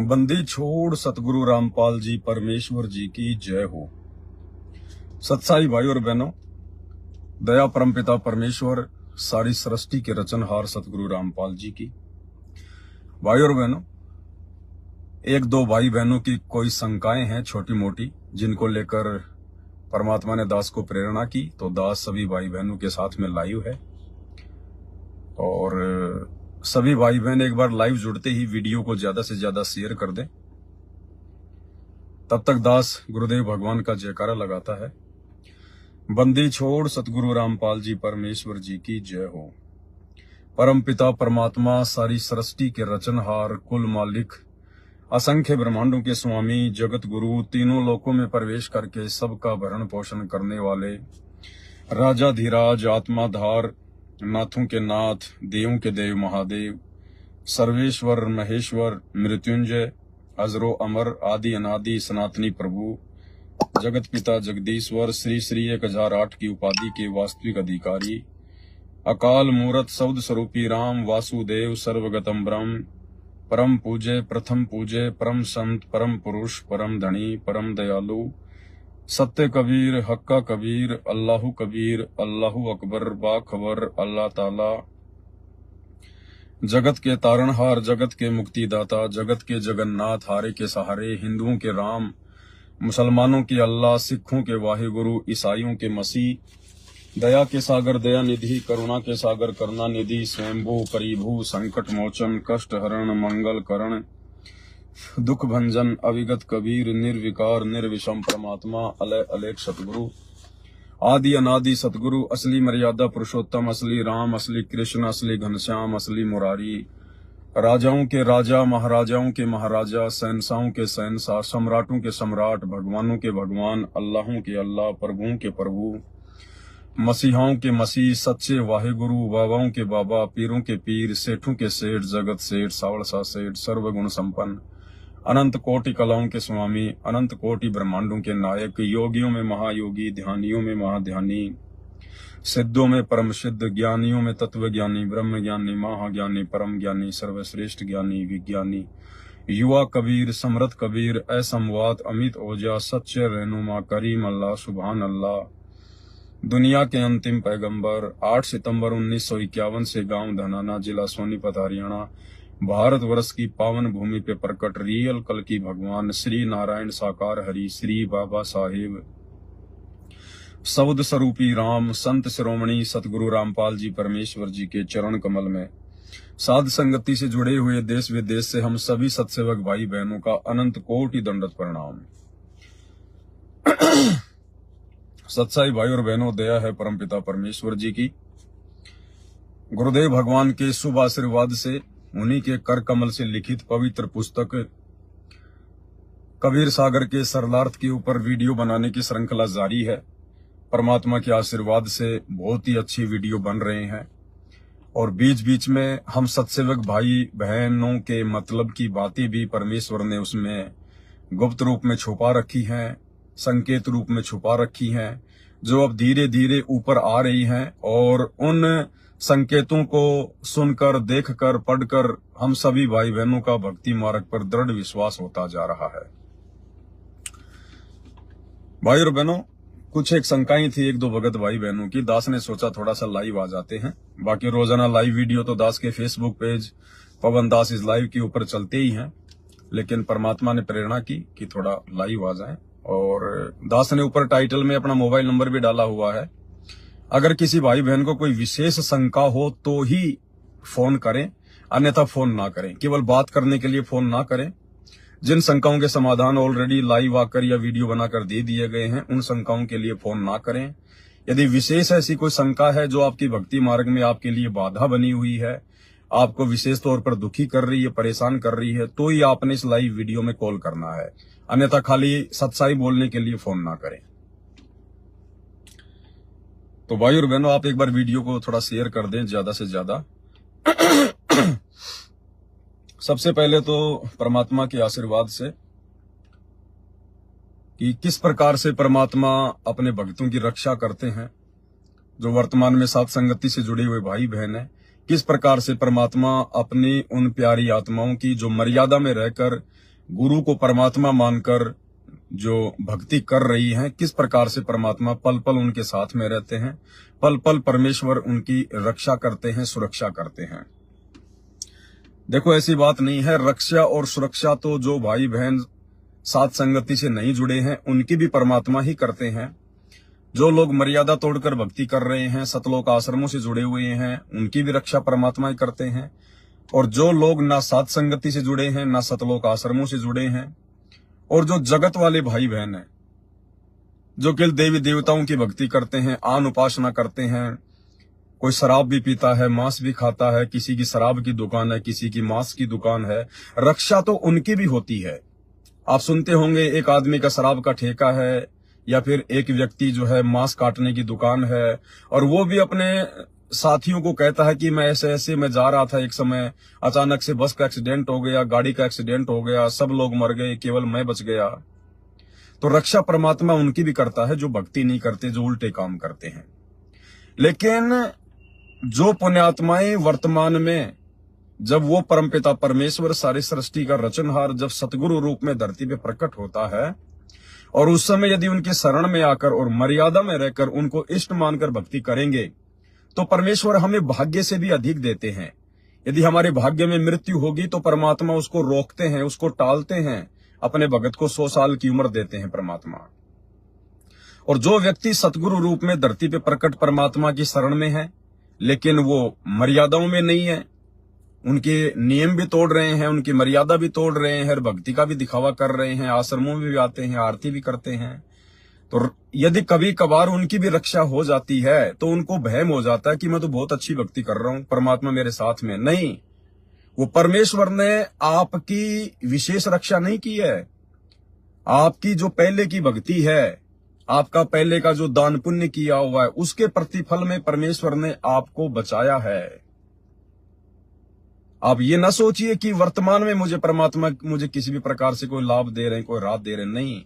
बंदी छोड़ सतगुरु रामपाल जी परमेश्वर जी की जय हो। सत्साई भाई और बहनों, दया परमपिता परमेश्वर सारी सृष्टि के रचनहार सतगुरु रामपाल जी की। भाई और बहनों, एक दो भाई बहनों की कोई शंकाएं हैं छोटी मोटी, जिनको लेकर परमात्मा ने दास को प्रेरणा की, तो दास सभी भाई बहनों के साथ में लाइव है। और सभी भाई बहन एक बार लाइव जुड़ते ही वीडियो को ज्यादा से ज्यादा शेयर कर दें। तब तक दास गुरुदेव भगवान का जयकारा लगाता है। बंदी छोड़ सतगुरु रामपाल जी परमेश्वर जी की जय हो। परमपिता परमात्मा सारी सृष्टि के रचनहार, कुल मालिक, असंख्य ब्रह्मांडों के स्वामी, जगत गुरु, तीनों लोकों में प्रवेश करके सबका भरण पोषण करने वाले, राजाधिराज, आत्माधार, नाथों के नाथ, देवों के देव महादेव, सर्वेश्वर महेश्वर, मृत्युंजय, अजरो अमर, आदि अनादि सनातनी प्रभु, जगत पिता जगदीश्वर, श्री श्री 1008 की उपाधि के वास्तविक अधिकारी, अकाल मूरत सौद स्वरूपी राम वासुदेव सर्वगतम ब्रह्म, परम पूजे प्रथम पूजे, परम संत, परम पुरुष, परम धनी, परम दयालु, सत्य कबीर, हक्का कबीर, अल्लाहु कबीर, अल्लाहु अकबर, बाखबर, अल्लाह ताला, जगत के तारणहार, जगत के मुक्तिदाता, जगत के जगन्नाथ, हारे के सहारे, हिंदुओं के राम, मुसलमानों के अल्लाह, सिखों के वाहिगुरु, ईसाइयों के मसीह, दया के सागर दया निधि, करुणा के सागर करुणा निधि, स्वयंभू परिभू, संकट मोचन, कष्ट हरण, मंगल करण, दुख भंजन, अविगत कबीर, निर्विकार निर्विषम परमात्मा, अलय अलेख सतगुरु, आदि अनादि सतगुरु, असली मर्यादा पुरुषोत्तम, असली राम, असली कृष्ण, असली घनश्याम, असली मुरारी, राजाओं के राजा, महाराजाओं के महाराजा, शहंशाहों के शहंशाह, सम्राटों के सम्राट, भगवानों के भगवान, अल्लाहों के अल्लाह, प्रभुओं के प्रभु, मसीहाओं के मसीह, सच्चे वाहिगुरु, बाबाओं के बाबा, पीरों के पीर, सेठों के सेठ, जगत सेठ, सावड़सा सेठ, सर्वगुण संपन्न, अनंत कोटि कलाओं के स्वामी, अनंत कोटि ब्रह्मांडों के नायक, योगियों में महायोगी, ध्यानियों में महाध्यानी, सिद्धों में परम सिद्ध, ज्ञानियों में तत्व ज्ञानी, ब्रह्म ज्ञानी, महाज्ञानी, परम ज्ञानी, सर्वश्रेष्ठ ज्ञानी, विज्ञानी, युवा कबीर, समृत कबीर, असमवात, अमित ओजा, सच्चे रहनुमा, करीम अल्लाह, सुभान अल्लाह, दुनिया के अंतिम पैगंबर, 8 सितंबर 1951 से गांव धनाना, जिला सोनीपत, हरियाणा, भारतवर्ष की पावन भूमि पे प्रकट रियल कल की भगवान श्री नारायण साकार हरि, श्री बाबा साहेब सौद स्वरूपी राम, संत शिरोमणि सतगुरु रामपाल जी परमेश्वर जी के चरण कमल में साध संगति से जुड़े हुए देश विदेश से हम सभी सत्सेवक भाई बहनों का अनंत कोटि दंडवत प्रणाम। सत्साई भाई और बहनों, दया है परमपिता परमेश्वर जी की। गुरुदेव भगवान के शुभ आशीर्वाद से उन्हीं के कर कमल से लिखित पवित्र पुस्तक कबीर सागर के सरलार्थ के ऊपर वीडियो बनाने की श्रृंखला जारी है। परमात्मा के आशीर्वाद से बहुत ही अच्छी वीडियो बन रहे हैं और बीच बीच में हम सत्सेवक भाई बहनों के मतलब की बातें भी परमेश्वर ने उसमें गुप्त रूप में छुपा रखी हैं, संकेत रूप में छुपा रखी हैं, जो अब धीरे धीरे ऊपर आ रही हैं। और उन संकेतों को सुनकर, देखकर, पढ़कर हम सभी भाई बहनों का भक्ति मार्ग पर दृढ़ विश्वास होता जा रहा है। भाई और बहनों, कुछ एक शंकाएं थी एक दो भगत भाई बहनों की। दास ने सोचा थोड़ा सा लाइव आ जाते हैं। बाकी रोजाना लाइव वीडियो तो दास के फेसबुक पेज पवन दास इस लाइव के ऊपर चलते ही हैं, लेकिन परमात्मा ने प्रेरणा की कि थोड़ा लाइव आ जाए। और दास ने ऊपर टाइटल में अपना मोबाइल नंबर भी डाला हुआ है। अगर किसी भाई बहन को कोई विशेष शंका हो तो ही फोन करें, अन्यथा फोन ना करें। केवल बात करने के लिए फोन ना करें। जिन शंकाओं के समाधान ऑलरेडी लाइव आकर या वीडियो बनाकर दे दिए गए हैं, उन शंकाओं के लिए फोन ना करें। यदि विशेष ऐसी कोई शंका है जो आपकी भक्ति मार्ग में आपके लिए बाधा बनी हुई है, आपको विशेष तौर पर दुखी कर रही है, परेशान कर रही है, तो ही आपने इस लाइव वीडियो में कॉल करना है। अन्यथा खाली सच्चाई बोलने के लिए फोन ना करें। तो भाई और बहनों, आप एक बार वीडियो को थोड़ा शेयर कर दें ज्यादा से ज्यादा। सबसे पहले तो परमात्मा के आशीर्वाद से कि किस प्रकार से परमात्मा अपने भक्तों की रक्षा करते हैं, जो वर्तमान में साथ संगति से जुड़े हुए भाई बहन हैं, किस प्रकार से परमात्मा अपनी उन प्यारी आत्माओं की जो मर्यादा में रहकर गुरु को परमात्मा मानकर जो भक्ति कर रही हैं, किस प्रकार से परमात्मा पल पल उनके साथ में रहते हैं, पल पल परमेश्वर उनकी रक्षा करते हैं, सुरक्षा करते हैं। देखो ऐसी बात नहीं है, रक्षा और सुरक्षा तो जो भाई बहन साथ संगति से नहीं जुड़े हैं उनकी भी परमात्मा ही करते हैं। जो लोग मर्यादा तोड़कर भक्ति कर रहे हैं, सतलोक आश्रमों से जुड़े हुए हैं, उनकी भी रक्षा परमात्मा ही करते हैं। और जो लोग ना साथ संगति से जुड़े हैं, ना सतलोक आश्रमों से जुड़े हैं, और जो जगत वाले भाई बहन हैं, जो केवल देवी देवताओं की भक्ति करते हैं, आन उपासना करते हैं, कोई शराब भी पीता है, मांस भी खाता है, किसी की शराब की दुकान है, किसी की मांस की दुकान है, रक्षा तो उनकी भी होती है। आप सुनते होंगे एक आदमी का शराब का ठेका है, या फिर एक व्यक्ति जो है मांस काटने की दुकान है, और वो भी अपने साथियों को कहता है कि मैं ऐसे ऐसे मैं जा रहा था, एक समय अचानक से बस का एक्सीडेंट हो गया, गाड़ी का एक्सीडेंट हो गया, सब लोग मर गए, केवल मैं बच गया। तो रक्षा परमात्मा उनकी भी करता है जो भक्ति नहीं करते, जो उल्टे काम करते हैं। लेकिन जो पुण्यात्माएं वर्तमान में, जब वो परमपिता परमेश्वर सारी सृष्टि का रचनहार जब सतगुरु रूप में धरती पे प्रकट होता है, और उस समय यदि उनके शरण में आकर और मर्यादा में रहकर उनको इष्ट मानकर भक्ति करेंगे, तो परमेश्वर हमें भाग्य से भी अधिक देते हैं। यदि हमारे भाग्य में मृत्यु होगी तो परमात्मा उसको रोकते हैं, उसको टालते हैं, अपने भगत को 100 साल की उम्र देते हैं परमात्मा। और जो व्यक्ति सतगुरु रूप में धरती पे प्रकट परमात्मा की शरण में है, लेकिन वो मर्यादाओं में नहीं है, उनके नियम भी तोड़ रहे हैं, उनकी मर्यादा भी तोड़ रहे हैं, भक्ति का भी दिखावा कर रहे हैं, आश्रमों में भी आते हैं, आरती भी करते हैं, तो यदि कभी कभार उनकी भी रक्षा हो जाती है तो उनको भयम हो जाता है कि मैं तो बहुत अच्छी भक्ति कर रहा हूं, परमात्मा मेरे साथ में नहीं। वो परमेश्वर ने आपकी विशेष रक्षा नहीं की है। आपकी जो पहले की भक्ति है, आपका पहले का जो दान पुण्य किया हुआ है, उसके प्रतिफल में परमेश्वर ने आपको बचाया है। आप ये ना सोचिए कि वर्तमान में मुझे परमात्मा मुझे किसी भी प्रकार से कोई लाभ दे रहे हैं, कोई राहत दे रहे हैं, नहीं।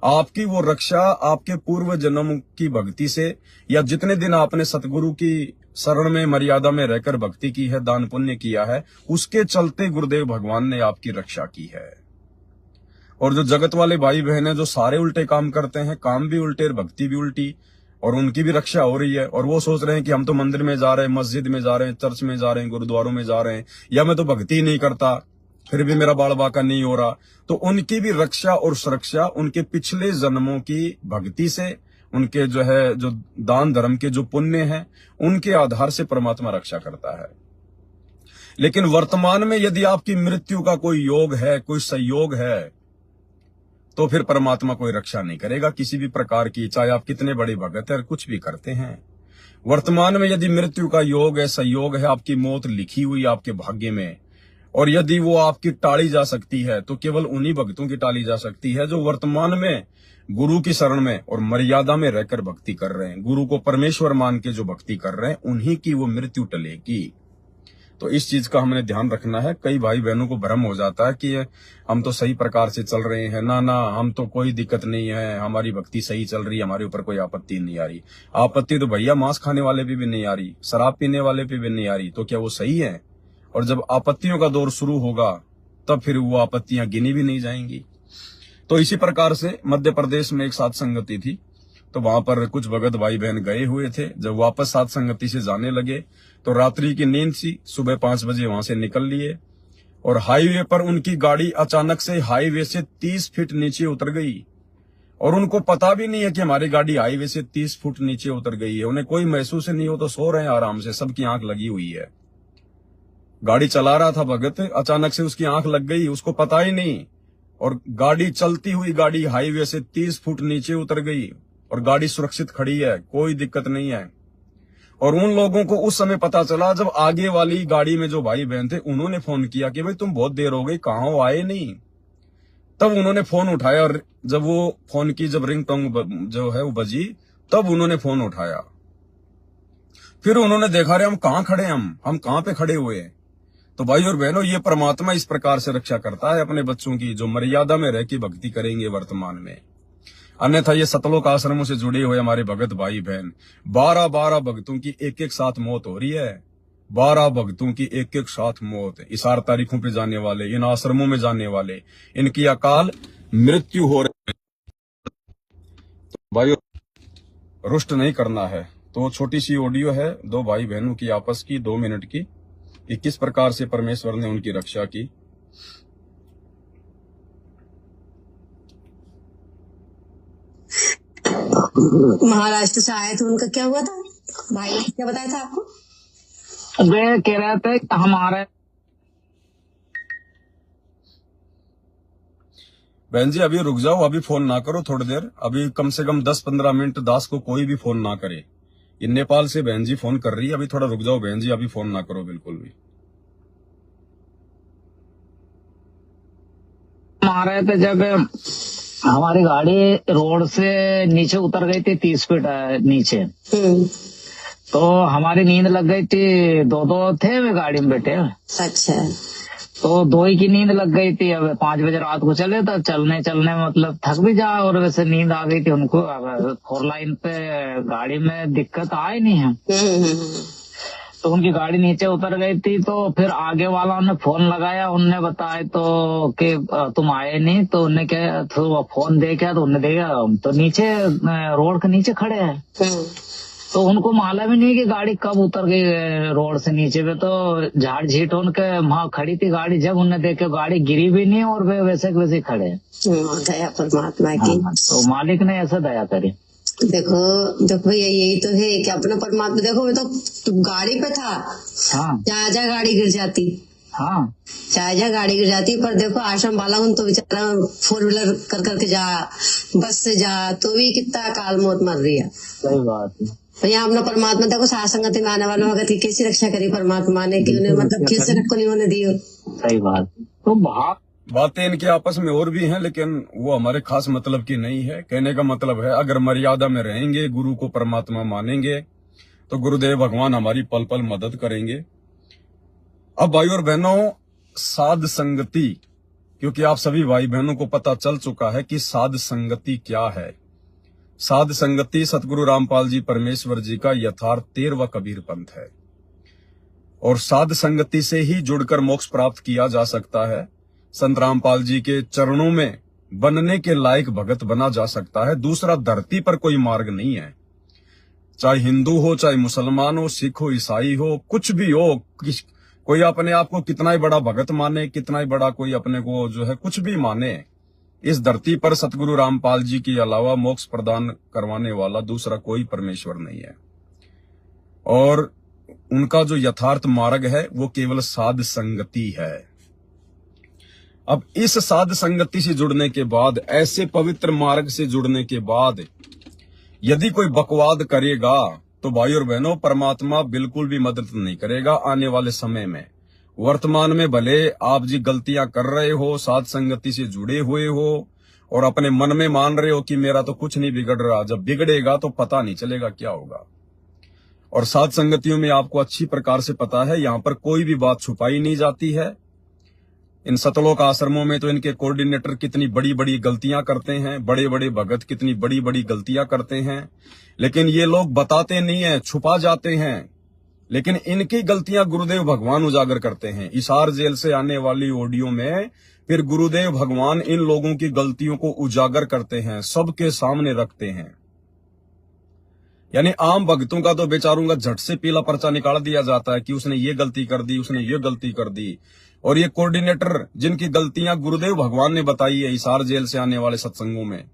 आपकी वो रक्षा आपके पूर्व जन्म की भक्ति से, या जितने दिन आपने सतगुरु की शरण में मर्यादा में रहकर भक्ति की है, दान पुण्य किया है, उसके चलते गुरुदेव भगवान ने आपकी रक्षा की है। और जो जगत वाले भाई बहन है, जो सारे उल्टे काम करते हैं, काम भी उल्टे, भक्ति भी उल्टी, और उनकी भी रक्षा हो रही है, और वो सोच रहे हैं कि हम तो मंदिर में जा रहे हैं, मस्जिद में जा रहे हैं, चर्च में जा रहे हैं, गुरुद्वारों में जा रहे हैं, या मैं तो भक्ति नहीं करता, फिर भी मेरा बाल बाका नहीं हो रहा। तो उनकी भी रक्षा और सुरक्षा उनके पिछले जन्मों की भक्ति से, उनके जो है जो दान धर्म के जो पुण्य हैं, उनके आधार से परमात्मा रक्षा करता है। लेकिन वर्तमान में यदि आपकी मृत्यु का कोई योग है, कोई संयोग है, तो फिर परमात्मा कोई रक्षा नहीं करेगा किसी भी प्रकार की, चाहे आप कितने बड़े भगत है, कुछ भी करते हैं। वर्तमान में यदि मृत्यु का योग है, संयोग है, आपकी मौत लिखी हुई आपके भाग्य में, और यदि वो आपकी टाली जा सकती है तो केवल उन्हीं भक्तों की टाली जा सकती है जो वर्तमान में गुरु की शरण में और मर्यादा में रहकर भक्ति कर रहे हैं, गुरु को परमेश्वर मान के जो भक्ति कर रहे हैं, उन्हीं की वो मृत्यु टलेगी। तो इस चीज का हमने ध्यान रखना है। कई भाई बहनों को भ्रम हो जाता है कि हम तो सही प्रकार से चल रहे हैं, ना ना हम तो कोई दिक्कत नहीं है, हमारी भक्ति सही चल रही है, हमारे ऊपर कोई आपत्ति नहीं आ रही। आपत्ति तो भैया मांस खाने वाले पे भी नहीं आ रही, शराब पीने वाले पे भी नहीं आ रही, तो क्या वो सही है? और जब आपत्तियों का दौर शुरू होगा तब फिर वो आपत्तियां गिनी भी नहीं जाएंगी। तो इसी प्रकार से मध्य प्रदेश में एक साध संगति थी, तो वहां पर कुछ भगत भाई बहन गए हुए थे। जब वापस साध संगति से जाने लगे तो रात्रि की नींद सी, सुबह 5 बजे वहां से निकल लिए, और हाईवे पर उनकी गाड़ी अचानक से हाईवे से 30 फीट नीचे उतर गई, और उनको पता भी नहीं है कि हमारी गाड़ी हाईवे से 30 फुट नीचे उतर गई है। उन्हें कोई महसूस नहीं हो, तो सो रहे हैं आराम से, सबकी आंख लगी हुई है। गाड़ी चला रहा था भगत, अचानक से उसकी आंख लग गई, उसको पता ही नहीं, और गाड़ी चलती हुई गाड़ी हाईवे से 30 फुट नीचे उतर गई, और गाड़ी सुरक्षित खड़ी है, कोई दिक्कत नहीं है। और उन लोगों को उस समय पता चला जब आगे वाली गाड़ी में जो भाई बहन थे उन्होंने फोन किया कि भाई तुम बहुत देर हो गई, कहां हो, आए नहीं। तब उन्होंने फोन उठाया, और जब वो फोन की जब रिंग टोंग जो है वो बजी, तब उन्होंने फोन उठाया। फिर उन्होंने देखा रहे हम कहां खड़े, हम कहां पे खड़े हुए हैं। तो भाई और बहनों, ये परमात्मा इस प्रकार से रक्षा करता है अपने बच्चों की, जो मर्यादा में रह के भक्ति करेंगे वर्तमान में। अन्यथा ये सतलोक आश्रमों से जुड़े हुए हमारे भगत भाई बहन, 12 भक्तों की एक एक साथ मौत हो रही है। 12 भक्तों की एक एक साथ मौत, इस 8 तारीखों पे जाने वाले, इन आश्रमों में जाने वाले, इनकी अकाल मृत्यु हो रही है। भाई रुष्ट नहीं करना है। तो छोटी सी ऑडियो है 2 भाई बहनों की आपस की, 2 मिनट की, कि किस प्रकार से परमेश्वर ने उनकी रक्षा की। महाराष्ट्र से आए थे, उनका क्या हुआ था? भाई ने क्या बताया था आपको? वे कह रहे थे हमारे। बहन जी अभी रुक जाओ, अभी फोन ना करो थोड़ी देर, अभी कम से कम 10-15 मिनट दास को कोई भी फोन ना करे। ये नेपाल से बहन जी फोन कर रही है, अभी थोड़ा रुक जाओ बहन जी, अभी फोन ना करो बिल्कुल भी। हमारे थे जब हमारी गाड़ी रोड से नीचे उतर गई थी 30 फीट नीचे, तो हमारी नींद लग गई थी। 2 थे वे गाड़ी में बैठे। अच्छा। तो 2 ही की नींद लग गई थी। अब 5 बजे रात को चले तो चलने में मतलब थक भी जा, और वैसे नींद आ गई थी उनको। अब 4 लाइन पे गाड़ी में दिक्कत आई नहीं है, तो उनकी गाड़ी नीचे उतर गई थी। तो फिर आगे वाला उन्हें फोन लगाया, उनने बताया तो कि तुम आए नहीं, तो उन्हें क्या तो फोन देखा, तो उन्हें देखा तो नीचे रोड के नीचे खड़े हैं। तो उनको मालूम ही नहीं कि गाड़ी कब उतर गई रोड से नीचे पे। तो झाड़ झीट उनके वहां खड़ी थी गाड़ी, जब उन्हें देखे गाड़ी गिरी भी नहीं और वे वैसे के वैसे खड़े। दया परमात्मा की। तो मालिक ने ऐसा दया करी। देखो भैया, यही तो है कि अपना परमात्मा। देखो मैं तो गाड़ी पे था, चाहे गाड़ी गिर जाती, चाहे गाड़ी गिर जाती, पर देखो आश्रम वाला हूँ तो बेचारा 4 व्हीलर कर करके जा, बस से जा, तो भी कितना काल मौत मर रही है। सही बात है। तो यहाँ अपना परमात्मा देखो साथ संगति में आने वालों भगत की कैसी रक्षा करी परमात्मा ने, कि उन्हें मतलब कैसे रखो नहीं होने दी। सही बात। तो बातें इनके आपस में और भी हैं, लेकिन वो हमारे खास मतलब की नहीं है। कहने का मतलब है अगर मर्यादा में रहेंगे, गुरु को परमात्मा मानेंगे, तो गुरुदेव भगवान हमारी पल पल मदद करेंगे। अब भाई और बहनों, साध संगति, क्योंकि आप सभी भाई बहनों को पता चल चुका है कि साध संगति क्या है। साध संगति सतगुरु रामपाल जी परमेश्वर जी का यथार्थ 13वां कबीर पंथ है, और साध संगति से ही जुड़कर मोक्ष प्राप्त किया जा सकता है। संत रामपाल जी के चरणों में बनने के लायक भगत बना जा सकता है। दूसरा धरती पर कोई मार्ग नहीं है। चाहे हिंदू हो, चाहे मुसलमान हो, सिख हो, ईसाई हो, कुछ भी हो, कोई अपने आप को कितना ही बड़ा भगत माने, कितना ही बड़ा कोई अपने को जो है कुछ भी माने, इस धरती पर सतगुरु रामपाल जी के अलावा मोक्ष प्रदान करवाने वाला दूसरा कोई परमेश्वर नहीं है। और उनका जो यथार्थ मार्ग है वो केवल साध संगति है। अब इस साध संगति से जुड़ने के बाद, ऐसे पवित्र मार्ग से जुड़ने के बाद यदि कोई बकवाद करेगा तो भाई और बहनों, परमात्मा बिल्कुल भी मदद नहीं करेगा आने वाले समय में। वर्तमान में भले आप जी गलतियां कर रहे हो, साध संगति से जुड़े हुए हो और अपने मन में मान रहे हो कि मेरा तो कुछ नहीं बिगड़ रहा, जब बिगड़ेगा तो पता नहीं चलेगा क्या होगा। और साध संगतियों में आपको अच्छी प्रकार से पता है, यहां पर कोई भी बात छुपाई नहीं जाती है। इन सतलोक आश्रमों में तो इनके कोऑर्डिनेटर कितनी बड़ी बड़ी गलतियां करते हैं, बड़े बड़े भगत कितनी बड़ी बड़ी गलतियां करते हैं, लेकिन ये लोग बताते नहीं है, छुपा जाते हैं। लेकिन इनकी गलतियां गुरुदेव भगवान उजागर करते हैं। इसार जेल से आने वाली ऑडियो में फिर गुरुदेव भगवान इन लोगों की गलतियों को उजागर करते हैं, सबके सामने रखते हैं। यानी आम भक्तों का तो बेचारों का झट से पीला पर्चा निकाल दिया जाता है कि उसने ये गलती कर दी, उसने ये गलती कर दी। और ये कोऑर्डिनेटर जिनकी गलतियां गुरुदेव भगवान ने बताई है इसार जेल से आने वाले सत्संगों में,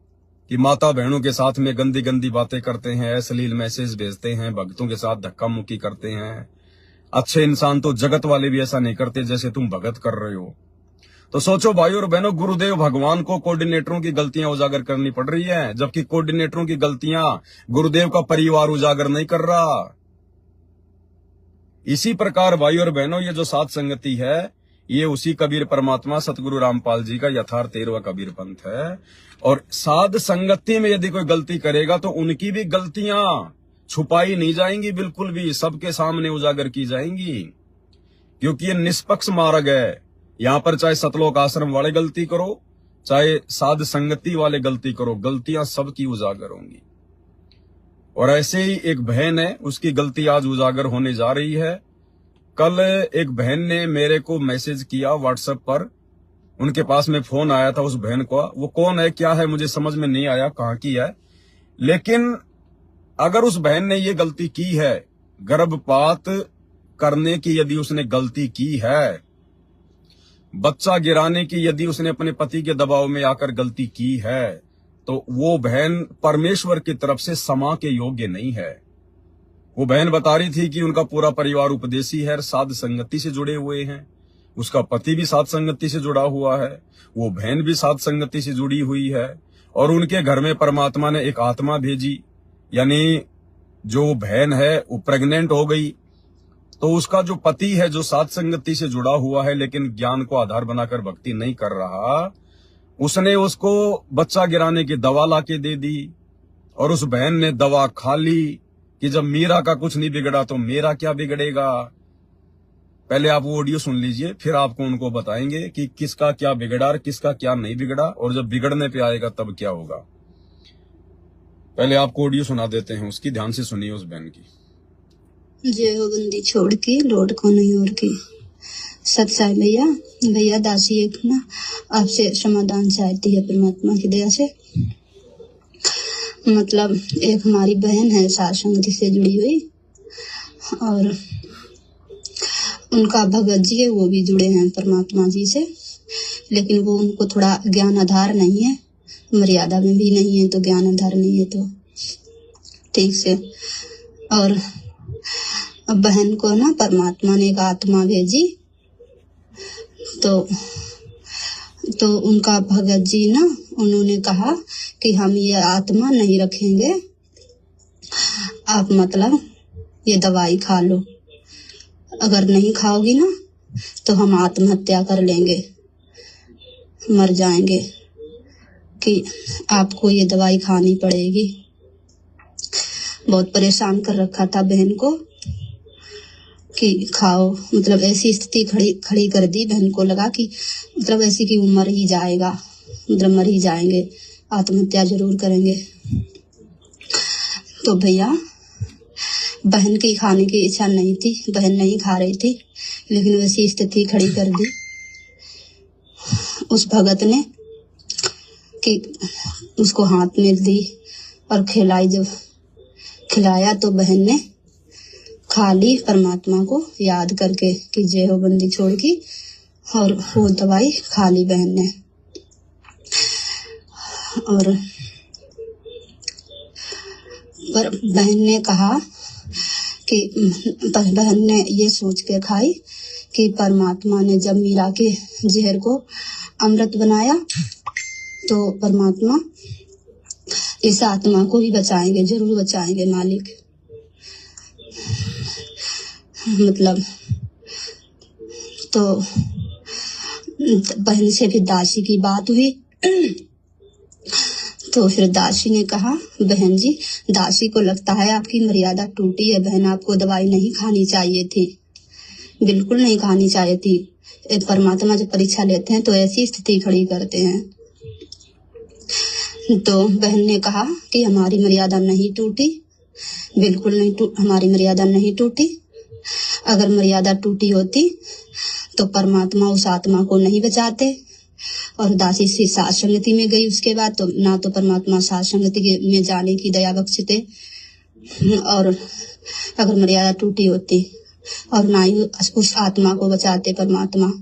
कि माता बहनों के साथ में गंदी गंदी बातें करते हैं, अश्लील मैसेज भेजते हैं, भक्तों के साथ धक्का मुक्की करते हैं। अच्छे इंसान तो जगत वाले भी ऐसा नहीं करते जैसे तुम भगत कर रहे हो। तो सोचो भाई और बहनों, गुरुदेव भगवान को कोऑर्डिनेटरों की गलतियां उजागर करनी पड़ रही है, जबकि कोऑर्डिनेटरों की गलतियां गुरुदेव का परिवार उजागर नहीं कर रहा। इसी प्रकार भाई और बहनों, ये जो साध संगति है, ये उसी कबीर परमात्मा सतगुरु रामपाल जी का यथार्थ 13वां कबीर पंथ है। और साध संगति में यदि कोई गलती करेगा तो उनकी भी गलतियां छुपाई नहीं जाएंगी, बिल्कुल भी सबके सामने उजागर की जाएंगी, क्योंकि ये निष्पक्ष मार्ग है। यहां पर चाहे सतलोक आश्रम वाले गलती करो, चाहे साध संगति वाले गलती करो, गलतियां सबकी उजागर होंगी। और ऐसे ही एक बहन है, उसकी गलती आज उजागर होने जा रही है। कल एक बहन ने मेरे को मैसेज किया व्हाट्सएप पर, उनके पास में फोन आया था उस बहन को। वो कौन है क्या है मुझे समझ में नहीं आया कहाँ की है, लेकिन अगर उस बहन ने ये गलती की है, गर्भपात करने की यदि उसने गलती की है, बच्चा गिराने की यदि उसने अपने पति के दबाव में आकर गलती की है, तो वो बहन परमेश्वर की तरफ से क्षमा के योग्य नहीं है। वो बहन बता रही थी कि उनका पूरा परिवार उपदेशी है, साध संगति से जुड़े हुए हैं, उसका पति भी साध संगति से जुड़ा हुआ है, वो बहन भी साध संगति से जुड़ी हुई है, और उनके घर में परमात्मा ने एक आत्मा भेजी, यानी जो बहन है वो प्रेग्नेंट हो गई, तो उसका जो पति है जो साध संगति से जुड़ा हुआ है लेकिन ज्ञान को आधार बनाकर भक्ति नहीं कर रहा, उसने उसको बच्चा गिराने की दवा लाके दे दी, और उस बहन ने दवा खा ली कि जब मीरा का कुछ नहीं बिगड़ा तो मेरा क्या बिगड़ेगा। पहले आप वो ऑडियो सुन लीजिए, फिर आपको उनको बताएंगे कि किसका क्या बिगड़ा और किसका क्या नहीं बिगड़ा, और जब बिगड़ने पे आएगा तब क्या होगा। पहले आपको ऑडियो सुना देते हैं उसकी, ध्यान से सुनिए उस बहन की। जय हो बंदी छोड़ के लौट को नहीं और की। सत्साई भैया, भैया दासी एक ना आपसे समाधान चाहती है परमात्मा की दया से। मतलब एक हमारी बहन है साध संगति से जुड़ी हुई, और उनका भगत जी है वो भी जुड़े हैं परमात्मा जी से, लेकिन वो उनको थोड़ा ज्ञान आधार नहीं है, मर्यादा में भी नहीं है, तो ज्ञान आधार नहीं है तो ठीक से। और बहन को ना परमात्मा ने एक आत्मा भेजी, तो उनका भगत जी ना उन्होंने कहा कि हम ये आत्मा नहीं रखेंगे, आप मतलब ये दवाई खा लो, अगर नहीं खाओगी ना तो हम आत्महत्या कर लेंगे, मर जाएंगे, कि आपको ये दवाई खानी पड़ेगी। बहुत परेशान कर रखा था बहन को कि खाओ, मतलब ऐसी स्थिति खड़ी कर दी, बहन को लगा कि मतलब ऐसी कि वो मर ही जाएगा, मतलब मर ही जाएंगे, आत्महत्या जरूर करेंगे। तो भैया बहन की खाने की इच्छा नहीं थी, बहन नहीं खा रही थी, लेकिन वैसी स्थिति खड़ी कर दी उस भगत ने कि उसको हाथ में दी और खिलाई। जब खिलाया तो बहन ने खा ली, परमात्मा को याद करके कि जय हो बंदी छोड़ की, और वो दवाई खा ली बहन ने। और पर बहन ने कहा कि बहन ने ये सोच के खाई कि परमात्मा ने जब मीरा के जहर को अमृत बनाया तो परमात्मा इस आत्मा को ही बचाएंगे, जरूर बचाएंगे मालिक। मतलब तो बहन से फिर दासी की बात हुई, तो फिर दासी ने कहा बहन जी, दासी को लगता है आपकी मर्यादा टूटी है, बहन आपको दवाई नहीं खानी चाहिए थी, बिल्कुल नहीं खानी चाहिए थी। परमात्मा जब परीक्षा लेते हैं तो ऐसी स्थिति खड़ी करते हैं। तो बहन ने कहा कि हमारी मर्यादा नहीं टूटी, बिल्कुल नहीं हमारी मर्यादा नहीं टूटी। अगर मर्यादा टूटी होती तो परमात्मा उस आत्मा को नहीं बचाते। और दासी से साध संगति में गई, उसके बाद तो ना तो परमात्मा साध संगति में जाने की दया बख्शते, और अगर मर्यादा टूटी होती, और ना ही उस आत्मा को बचाते परमात्मा।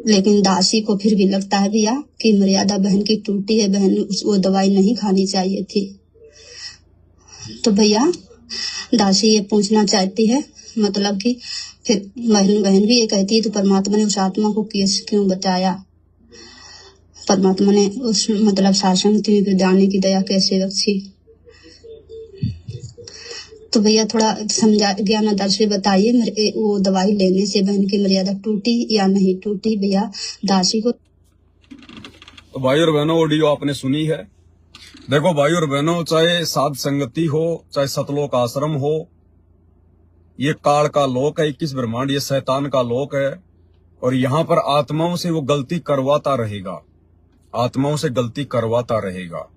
लेकिन दासी को फिर भी लगता है भैया कि मर्यादा बहन की टूटी है, बहन वो दवाई नहीं खानी चाहिए थी। तो भैया दासी ये पूछना चाहती है, मतलब कि फिर बहन भी ये कहती है तो परमात्मा ने उस आत्मा को क्यों बचाया, परमात्मा ने उस मतलब शासन में जाने की दया कैसे बख्शी। तो भैया थोड़ा समझा ज्ञान आधार से बताइए, वो दवाई लेने से बहन की मर्यादा टूटी या नहीं टूटी भैया दासी को। तो भाई और बहनों ऑडियो आपने सुनी है। देखो भाई और बहनों, चाहे साध संगति हो, चाहे सतलोक आश्रम हो, ये काल का लोक है, 21 ब्रह्मांड ये शैतान का लोक है, और यहाँ पर आत्माओं से वो गलती करवाता रहेगा, आत्माओं से गलती करवाता रहेगा।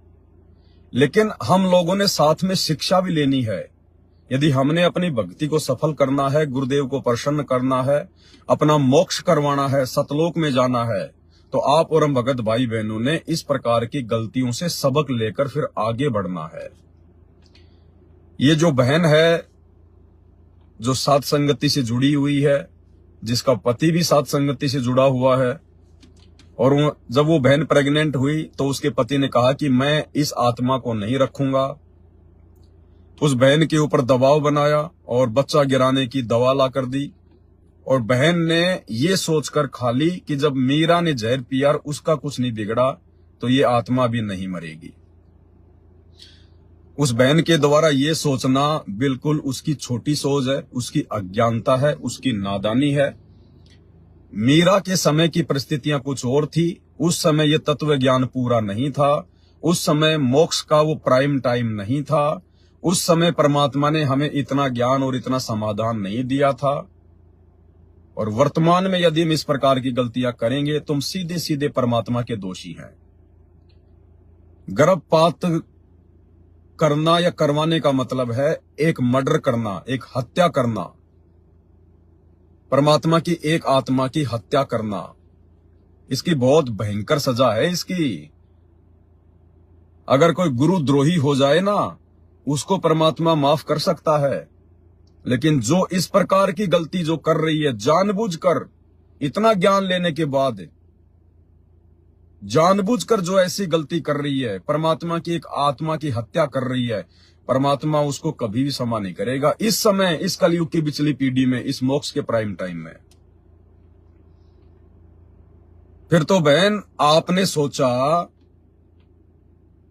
लेकिन हम लोगों ने साथ में शिक्षा भी लेनी है। यदि हमने अपनी भक्ति को सफल करना है, गुरुदेव को प्रसन्न करना है, अपना मोक्ष करवाना है, सतलोक में जाना है, तो आप और हम भगत भाई बहनों ने इस प्रकार की गलतियों से सबक लेकर फिर आगे बढ़ना है। ये जो बहन है जो सात संगति से जुड़ी हुई है, जिसका पति भी सात संगति से जुड़ा हुआ है, और जब वो बहन प्रेग्नेंट हुई तो उसके पति ने कहा कि मैं इस आत्मा को नहीं रखूंगा। उस बहन के ऊपर दबाव बनाया और बच्चा गिराने की दवा ला कर दी, और बहन ने ये सोचकर खा ली कि जब मीरा ने जहर पिया और उसका कुछ नहीं बिगड़ा तो ये आत्मा भी नहीं मरेगी। उस बहन के द्वारा ये सोचना बिल्कुल उसकी छोटी सोच है, उसकी अज्ञानता है, उसकी नादानी है। मीरा के समय की परिस्थितियां कुछ और थी। उस समय ये तत्व ज्ञान पूरा नहीं था, उस समय मोक्ष का वो प्राइम टाइम नहीं था, उस समय परमात्मा ने हमें इतना ज्ञान और इतना समाधान नहीं दिया था। और वर्तमान में यदि हम इस प्रकार की गलतियां करेंगे तो हम सीधे सीधे परमात्मा के दोषी हैं। गर्भपात करना या करवाने का मतलब है एक मर्डर करना, एक हत्या करना, परमात्मा की एक आत्मा की हत्या करना। इसकी बहुत भयंकर सजा है इसकी। अगर कोई गुरुद्रोही हो जाए ना, उसको परमात्मा माफ कर सकता है, लेकिन जो इस प्रकार की गलती जो कर रही है जानबूझकर, इतना ज्ञान लेने के बाद जानबूझकर जो ऐसी गलती कर रही है, परमात्मा की एक आत्मा की हत्या कर रही है, परमात्मा उसको कभी भी क्षमा नहीं करेगा। इस समय, इस कलयुग की पिछली पीढ़ी में, इस मोक्ष के प्राइम टाइम में। फिर तो बहन आपने सोचा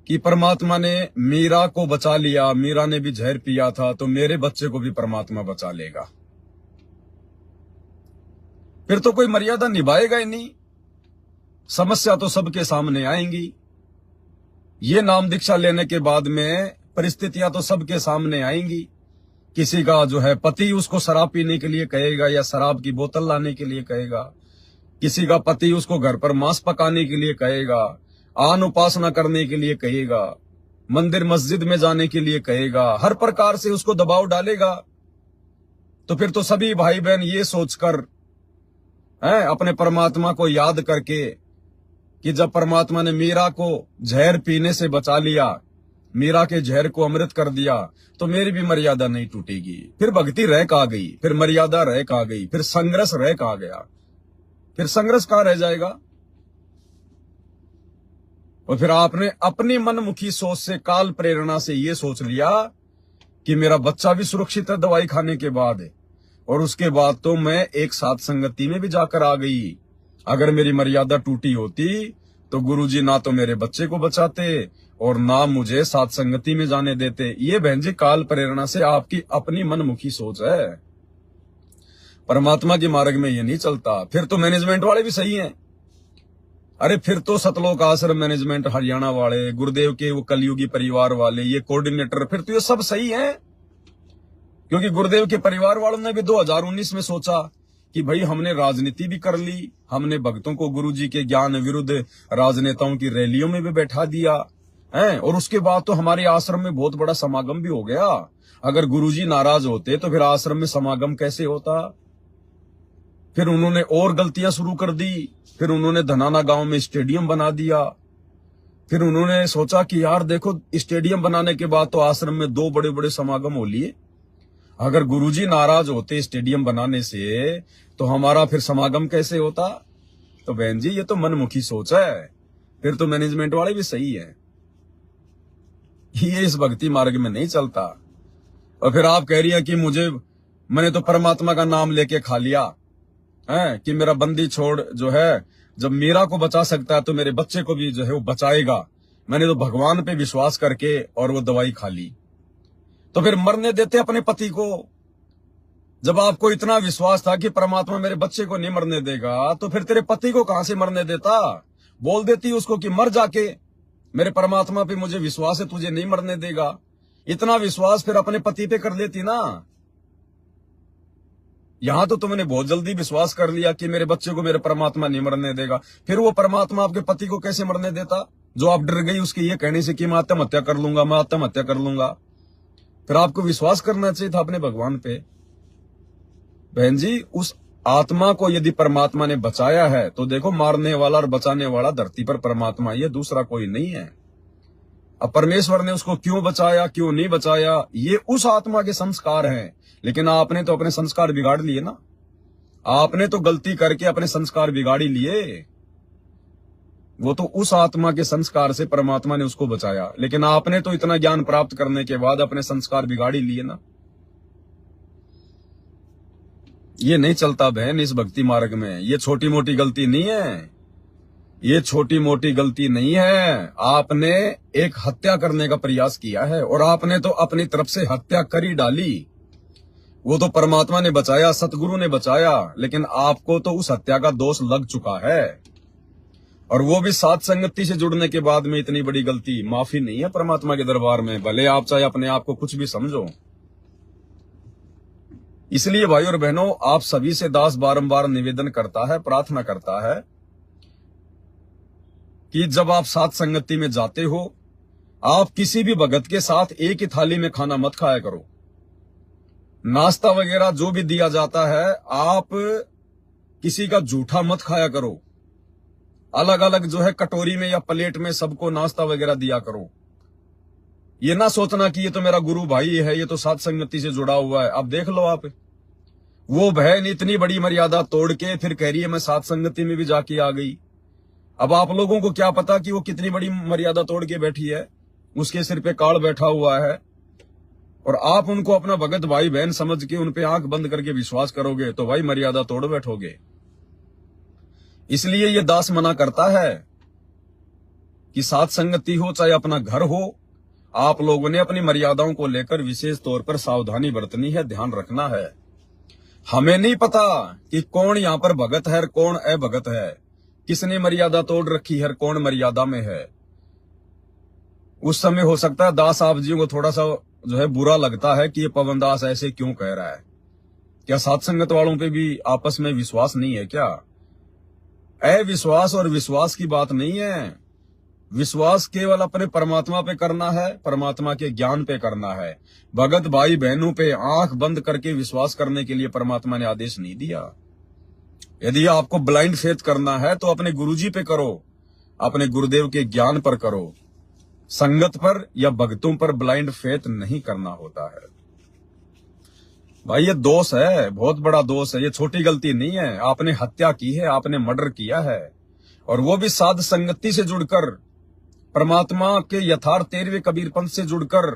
कि परमात्मा ने मीरा को बचा लिया, मीरा ने भी जहर पिया था, तो मेरे बच्चे को भी परमात्मा बचा लेगा। फिर तो कोई मर्यादा निभाएगा ही नहीं। समस्या तो सबके सामने आएंगी। ये नाम दीक्षा लेने के बाद में परिस्थितियां तो सबके सामने आएंगी। किसी का जो है पति उसको शराब पीने के लिए कहेगा या शराब की बोतल लाने के लिए कहेगा, किसी का पति उसको घर पर मांस पकाने के लिए कहेगा, आन उपासना करने के लिए कहेगा, मंदिर मस्जिद में जाने के लिए कहेगा, हर प्रकार से उसको दबाव डालेगा। तो फिर तो सभी भाई बहन ये सोचकर अपने परमात्मा को याद करके कि जब परमात्मा ने मीरा को जहर पीने से बचा लिया, मीरा के जहर को अमृत कर दिया, तो मेरी भी मर्यादा नहीं टूटेगी। फिर भक्ति रह कहाँ गई, फिर मर्यादा रह कहाँ गई, फिर संघर्ष रह कहाँ गया, फिर संघर्ष कहाँ रह जाएगा। और फिर आपने अपनी मनमुखी सोच से, काल प्रेरणा से ये सोच लिया कि मेरा बच्चा भी सुरक्षित है दवाई खाने के बाद, और उसके बाद तो मैं एक साथ संगति में भी जाकर आ गई। अगर मेरी मर्यादा टूटी होती तो गुरुजी ना तो मेरे बच्चे को बचाते और ना मुझे साथ संगति में जाने देते। ये बहन जी काल प्रेरणा से आपकी अपनी मनमुखी सोच है। परमात्मा के मार्ग में ये नहीं चलता। फिर तो मैनेजमेंट वाले भी सही हैं। अरे फिर तो सतलोक आश्रम मैनेजमेंट हरियाणा वाले, गुरुदेव के वो कलयुगी परिवार वाले, ये कोऑर्डिनेटर, फिर तो ये सब सही हैं। क्योंकि गुरुदेव के परिवार वालों ने भी 2019 में सोचा कि भाई हमने राजनीति भी कर ली, हमने भक्तों को गुरुजी के ज्ञान विरुद्ध राजनेताओं की रैलियों में भी बैठा दिया है, और उसके बाद तो हमारे आश्रम में बहुत बड़ा समागम भी हो गया। अगर गुरुजी नाराज होते तो फिर आश्रम में समागम कैसे होता। फिर उन्होंने और गलतियां शुरू कर दी। फिर उन्होंने धनाना गांव में स्टेडियम बना दिया। फिर उन्होंने सोचा कि यार देखो, स्टेडियम बनाने के बाद तो आश्रम में 2 बड़े बड़े समागम हो लिए। अगर गुरुजी नाराज होते स्टेडियम बनाने से तो हमारा फिर समागम कैसे होता। तो बहन जी ये तो मनमुखी सोच है। फिर तो मैनेजमेंट वाले भी सही है, ये इस भक्ति मार्ग में नहीं चलता। और फिर आप कह रही है कि मैंने तो परमात्मा का नाम लेके खा लिया है कि मेरा बंदी छोड़ जो है, जब मीरा को बचा सकता है तो मेरे बच्चे को भी जो है वो बचाएगा। मैंने तो भगवान पे विश्वास करके और वो दवाई खा ली। तो फिर मरने देते अपने पति को। जब आपको इतना विश्वास था कि परमात्मा मेरे बच्चे को नहीं मरने देगा, तो फिर तेरे पति को कहां से मरने देता। बोल देती उसको कि मर जाके, मेरे परमात्मा पे मुझे विश्वास है, तुझे नहीं मरने देगा। इतना विश्वास फिर अपने पति पे कर लेती ना। यहां तो तुमने बहुत जल्दी विश्वास कर लिया कि मेरे बच्चे को मेरे परमात्मा नहीं मरने देगा। फिर वो परमात्मा आपके पति को कैसे मरने देता, जो आप डर गई उसके ये कहने से कि मैं आत्महत्या कर लूंगा, मैं आत्महत्या कर लूंगा। फिर आपको विश्वास करना चाहिए था अपने भगवान पे। बहन जी, उस आत्मा को यदि परमात्मा ने बचाया है तो देखो, मारने वाला और बचाने वाला धरती पर परमात्मा, ये दूसरा कोई नहीं है। अब परमेश्वर ने उसको क्यों बचाया, क्यों नहीं बचाया, ये उस आत्मा के संस्कार हैं। लेकिन आपने तो अपने संस्कार बिगाड़ लिए ना, आपने तो गलती करके अपने संस्कार बिगाड़ ही लिए। वो तो उस आत्मा के संस्कार से परमात्मा ने उसको बचाया, लेकिन आपने तो इतना ज्ञान प्राप्त करने के बाद अपने संस्कार बिगाड़ ही लिए ना। ये नहीं चलता बहन इस भक्ति मार्ग में। ये छोटी मोटी गलती नहीं है, ये छोटी मोटी गलती नहीं है। आपने एक हत्या करने का प्रयास किया है और आपने तो अपनी तरफ से हत्या कर ही डाली। वो तो परमात्मा ने बचाया, सतगुरु ने बचाया, लेकिन आपको तो उस हत्या का दोष लग चुका है। और वो भी साथ संगति से जुड़ने के बाद में इतनी बड़ी गलती माफी नहीं है परमात्मा के दरबार में, भले आप चाहे अपने आप को कुछ भी समझो। इसलिए भाई और बहनों, आप सभी से दास बारंबार निवेदन करता है, प्रार्थना करता है कि जब आप साथ संगति में जाते हो, आप किसी भी भगत के साथ एक ही थाली में खाना मत खाया करो। नाश्ता वगैरह जो भी दिया जाता है, आप किसी का झूठा मत खाया करो। अलग अलग जो है कटोरी में या प्लेट में सबको नाश्ता वगैरह दिया करो। ये ना सोचना कि ये तो मेरा गुरु भाई है, ये तो साथ संगति से जुड़ा हुआ है। अब देख लो आप, वो बहन इतनी बड़ी मर्यादा तोड़ के फिर कह रही है मैं साथ संगति में भी जाके आ गई। अब आप लोगों को क्या पता कि वो कितनी बड़ी मर्यादा तोड़ के बैठी है, उसके सिर पे काल बैठा हुआ है, और आप उनको अपना भगत भाई बहन समझ के उन पे आंख बंद करके विश्वास करोगे तो भाई मर्यादा तोड़ बैठोगे। इसलिए ये दास मना करता है कि साथ संगति हो चाहे अपना घर हो, आप लोगों ने अपनी मर्यादाओं को लेकर विशेष तौर पर सावधानी बरतनी है, ध्यान रखना है। हमें नहीं पता कि कौन यहाँ पर भगत है और कौन अभगत है, किसने मर्यादा तोड़ रखी है और कौन मर्यादा में है। उस समय हो सकता है दास आप जी को थोड़ा सा जो है बुरा लगता है कि ये पवन दास ऐसे क्यों कह रहा है। क्या साथ संगत वालों पे भी आपस में विश्वास नहीं है क्या? अविश्वास और विश्वास की बात नहीं है। विश्वास केवल अपने परमात्मा पे करना है, परमात्मा के ज्ञान पे करना है। भगत भाई बहनों पे आंख बंद करके विश्वास करने के लिए परमात्मा ने आदेश नहीं दिया। यदि आपको ब्लाइंड फेथ करना है तो अपने गुरुजी पे करो, अपने गुरुदेव के ज्ञान पर करो। संगत पर या भक्तों पर ब्लाइंड फेथ नहीं करना होता है। भाई ये दोष है, बहुत बड़ा दोष है, ये छोटी गलती नहीं है। आपने हत्या की है, आपने मर्डर किया है, और वो भी साध संगति से जुड़कर, परमात्मा के यथार्थ 13वें कबीर पंथ से जुड़कर।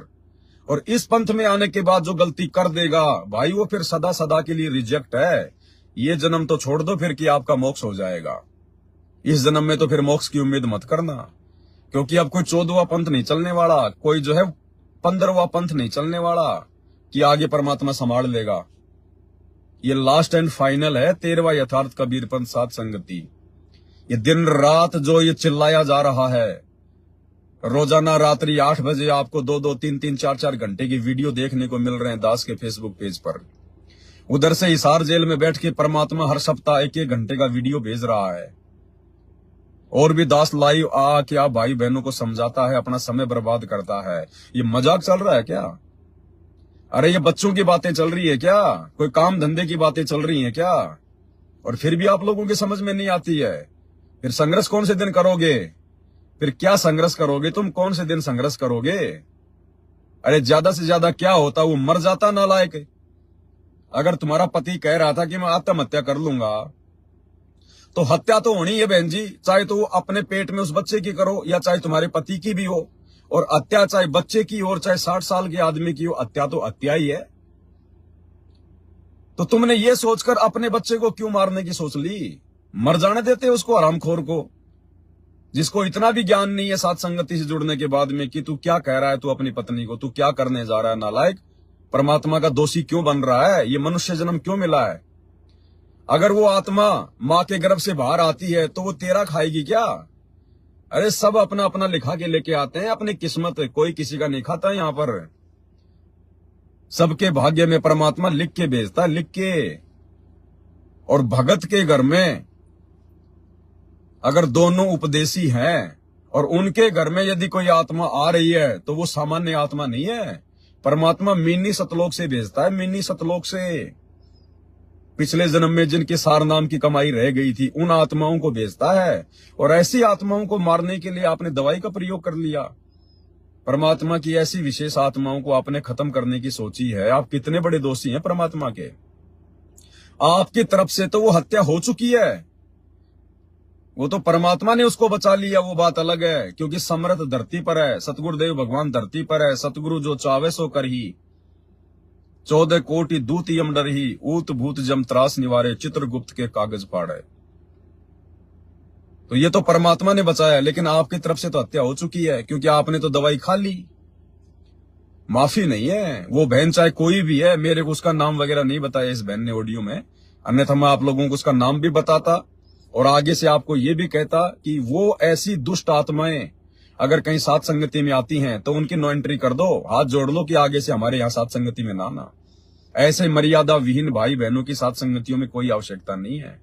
और इस पंथ में आने के बाद जो गलती कर देगा भाई, वो फिर सदा सदा के लिए रिजेक्ट है। ये जन्म तो छोड़ दो फिर कि आपका मोक्ष हो जाएगा। इस जन्म में तो फिर मोक्ष की उम्मीद मत करना, क्योंकि अब कोई 14वां पंथ नहीं चलने वाला, कोई जो है 15वां पंथ नहीं चलने वाला कि आगे परमात्मा संभाल लेगा। ये लास्ट एंड फाइनल है 13वां यथार्थ कबीर पंथ साध संगति। ये दिन रात जो ये चिल्लाया जा रहा है, रोजाना रात्रि 8 बजे आपको 2-2, 3-3, 4-4 घंटे की वीडियो देखने को मिल रहे हैं दास के फेसबुक पेज पर। उधर से हिसार जेल में बैठ के परमात्मा हर सप्ताह 1-1 घंटे का वीडियो भेज रहा है, और भी दास लाइव आ क्या भाई बहनों को समझाता है, अपना समय बर्बाद करता है। ये मजाक चल रहा है क्या? अरे ये बच्चों की बातें चल रही है क्या? कोई काम धंधे की बातें चल रही हैं क्या? और फिर भी आप लोगों की समझ में नहीं आती है। फिर संघर्ष कौन से दिन करोगे? फिर क्या संघर्ष करोगे तुम? कौन से दिन संघर्ष करोगे? अरे ज्यादा से ज्यादा क्या होता, वो मर जाता नालायक। अगर तुम्हारा पति कह रहा था कि मैं आत्महत्या कर लूंगा, तो हत्या तो होनी है बहन जी, चाहे तो अपने पेट में उस बच्चे की करो या चाहे तुम्हारे पति की भी हो। और हत्या चाहे बच्चे की हो और चाहे 60 साल के आदमी की हो, हत्या तो हत्या ही है। तो तुमने ये सोचकर अपने बच्चे को क्यों मारने की सोच ली? मर जाने देते उसको, हरामखोर को, जिसको इतना भी ज्ञान नहीं है साथ संगति से जुड़ने के बाद में कि तू क्या कह रहा है, तू अपनी पत्नी को तू क्या करने जा रहा है नालायक। परमात्मा का दोषी क्यों बन रहा है? ये मनुष्य जन्म क्यों मिला है? अगर वो आत्मा माँ के गर्भ से बाहर आती है तो वो तेरा खाएगी क्या? अरे सब अपना अपना लिखा के लेके आते हैं अपनी किस्मत, कोई किसी का नहीं खाता है। यहाँ पर सबके भाग्य में परमात्मा लिख के भेजता है, लिख के। और भगत के घर में अगर दोनों उपदेशी हैं और उनके घर में यदि कोई आत्मा आ रही है तो वो सामान्य आत्मा नहीं है। परमात्मा मिनी सतलोक से भेजता है, मिनी सतलोक से। पिछले जन्म में जिनके सार नाम की कमाई रह गई थी उन आत्माओं को भेजता है, और ऐसी आत्माओं को मारने के लिए आपने दवाई का प्रयोग कर लिया। परमात्मा की ऐसी विशेष आत्माओं को आपने खत्म करने की सोची है। आप कितने बड़े दोषी हैं परमात्मा के। आपकी तरफ से तो वो हत्या हो चुकी है, वो तो परमात्मा ने उसको बचा लिया, वो बात अलग है। क्योंकि समर्थ धरती पर है, सतगुरुदेव भगवान धरती पर है। सतगुरु जो चावे सो कर ही, 14 कोटि दूत यम डर ही, ऊत भूत जम त्रास निवारे, चित्रगुप्त के कागज फाड़े। तो ये तो परमात्मा ने बचाया, लेकिन आपकी तरफ से तो हत्या हो चुकी है, क्योंकि आपने तो दवाई खा ली। माफी नहीं है। वो बहन चाहे कोई भी है, मेरे को उसका नाम वगैरह नहीं बताया इस बहन ने ऑडियो में, अन्यथा मैं आप लोगों को उसका नाम भी बताता और आगे से आपको ये भी कहता कि वो ऐसी दुष्ट आत्माएं अगर कहीं साथ संगति में आती हैं तो उनकी नो एंट्री कर दो, हाथ जोड़ लो कि आगे से हमारे यहाँ साथ संगति में ना आना। ऐसे मर्यादा विहीन भाई बहनों की साथ संगतियों में कोई आवश्यकता नहीं है।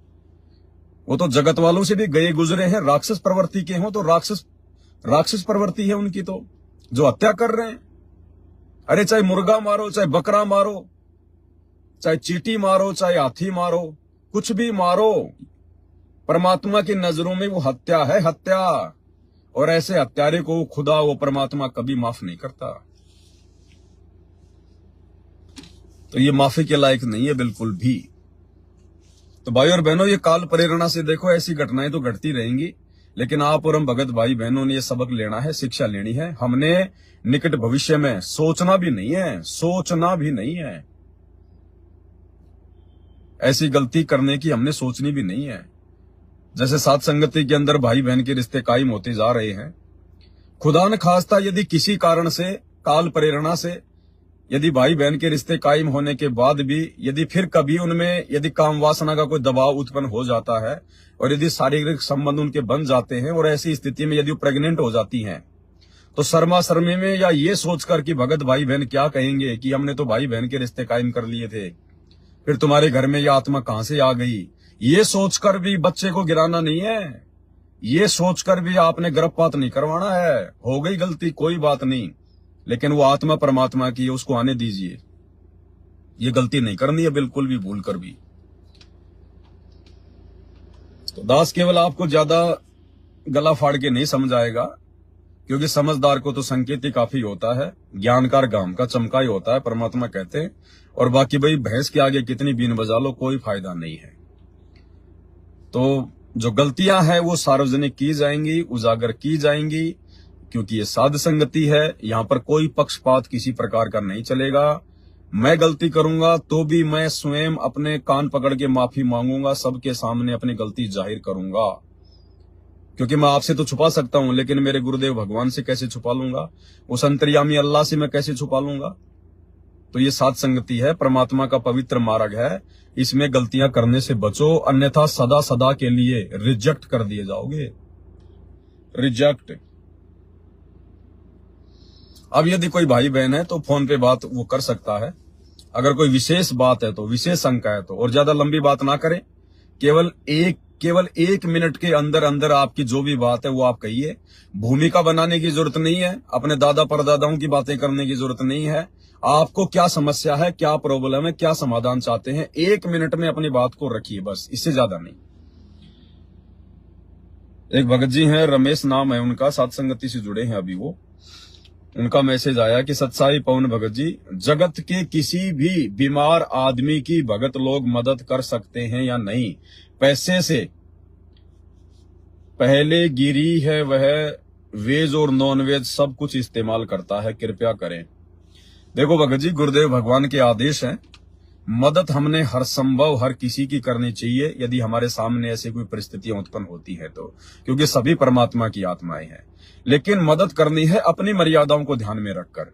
वो तो जगत वालों से भी गए गुजरे हैं, राक्षस प्रवृत्ति के हों तो राक्षस प्रवृत्ति है उनकी, तो जो हत्या कर रहे हैं। अरे चाहे मुर्गा मारो, चाहे बकरा मारो, चाहे चींटी मारो, चाहे हाथी मारो, कुछ भी मारो, परमात्मा की नजरों में वो हत्या है, हत्या। और ऐसे हत्यारे को खुदा वो परमात्मा कभी माफ नहीं करता। तो ये माफी के लायक नहीं है बिल्कुल भी। तो भाई और बहनों, ये काल प्रेरणा से देखो ऐसी घटनाएं तो घटती रहेंगी, लेकिन आप और हम भगत भाई बहनों ने ये सबक लेना है, शिक्षा लेनी है। हमने निकट भविष्य में सोचना भी नहीं है, सोचना भी नहीं है, ऐसी गलती करने की हमने सोचनी भी नहीं है। जैसे साथ संगति के अंदर भाई बहन के रिश्ते कायम होते जा रहे हैं, खुदा न खास्ता यदि किसी कारण से, काल प्रेरणा से, यदि भाई बहन के रिश्ते कायम होने के बाद भी यदि फिर कभी उनमें यदि काम वासना का कोई दबाव उत्पन्न हो जाता है और यदि शारीरिक संबंध उनके बन जाते हैं और ऐसी स्थिति में यदि वो प्रेग्नेंट हो जाती हैं, तो शर्मा शर्मी में या ये सोचकर कि भगत भाई बहन क्या कहेंगे कि हमने तो भाई बहन के रिश्ते कायम कर लिए थे, फिर तुम्हारे घर में यह आत्मा कहां से आ गई, ये सोचकर भी बच्चे को गिराना नहीं है। ये सोचकर भी आपने गर्भपात नहीं करवाना है। हो गई गलती, कोई बात नहीं, लेकिन वो आत्मा परमात्मा की है, उसको आने दीजिए। ये गलती नहीं करनी है बिल्कुल भी, भूल कर भी। तो दास केवल आपको ज्यादा गला फाड़ के नहीं समझाएगा, क्योंकि समझदार को तो संकेत ही काफी होता है, ज्ञानकार गाम का चमका ही होता है, परमात्मा कहते हैं। और बाकी भाई भैंस के आगे कितनी बीन बजा लो, कोई फायदा नहीं है। तो जो गलतियां हैं वो सार्वजनिक की जाएंगी, उजागर की जाएंगी, क्योंकि ये साध संगति है। यहां पर कोई पक्षपात किसी प्रकार का नहीं चलेगा। मैं गलती करूंगा तो भी मैं स्वयं अपने कान पकड़ के माफी मांगूंगा, सबके सामने अपनी गलती जाहिर करूंगा। क्योंकि मैं आपसे तो छुपा सकता हूं, लेकिन मेरे गुरुदेव भगवान से कैसे छुपा लूंगा, उस अंतर्यामी अल्लाह से मैं कैसे छुपा लूंगा। तो ये साध संगति है, परमात्मा का पवित्र मार्ग है, इसमें गलतियां करने से बचो, अन्यथा सदा सदा के लिए रिजेक्ट कर दिए जाओगे। रिजेक्ट। अब यदि कोई भाई बहन है तो फोन पे बात वो कर सकता है, अगर कोई विशेष बात है तो, विशेष शंका है तो, और ज्यादा लंबी बात ना करें। केवल एक मिनट के अंदर अंदर आपकी जो भी बात है वो आप कहिए। भूमिका बनाने की जरूरत नहीं है, अपने दादा परदादाओं की बातें करने की जरूरत नहीं है। आपको क्या समस्या है, क्या प्रॉब्लम है, क्या समाधान चाहते हैं, 1 मिनट में अपनी बात को रखिए, बस, इससे ज्यादा नहीं। एक भगत जी हैं, रमेश नाम है उनका, सत्संगति से जुड़े हैं अभी वो। उनका मैसेज आया कि सत्साई पवन भगत जी, जगत के किसी भी बीमार आदमी की भगत लोग मदद कर सकते हैं या नहीं? पैसे से पहले गिरी है वह वेज और नॉन वेज सब कुछ इस्तेमाल करता है, कृपया करें। देखो भगत जी, गुरुदेव भगवान के आदेश हैं, मदद हमने हर संभव हर किसी की करनी चाहिए यदि हमारे सामने ऐसी कोई परिस्थितियां उत्पन्न होती है तो, क्योंकि सभी परमात्मा की आत्माएं हैं। लेकिन मदद करनी है अपनी मर्यादाओं को ध्यान में रखकर।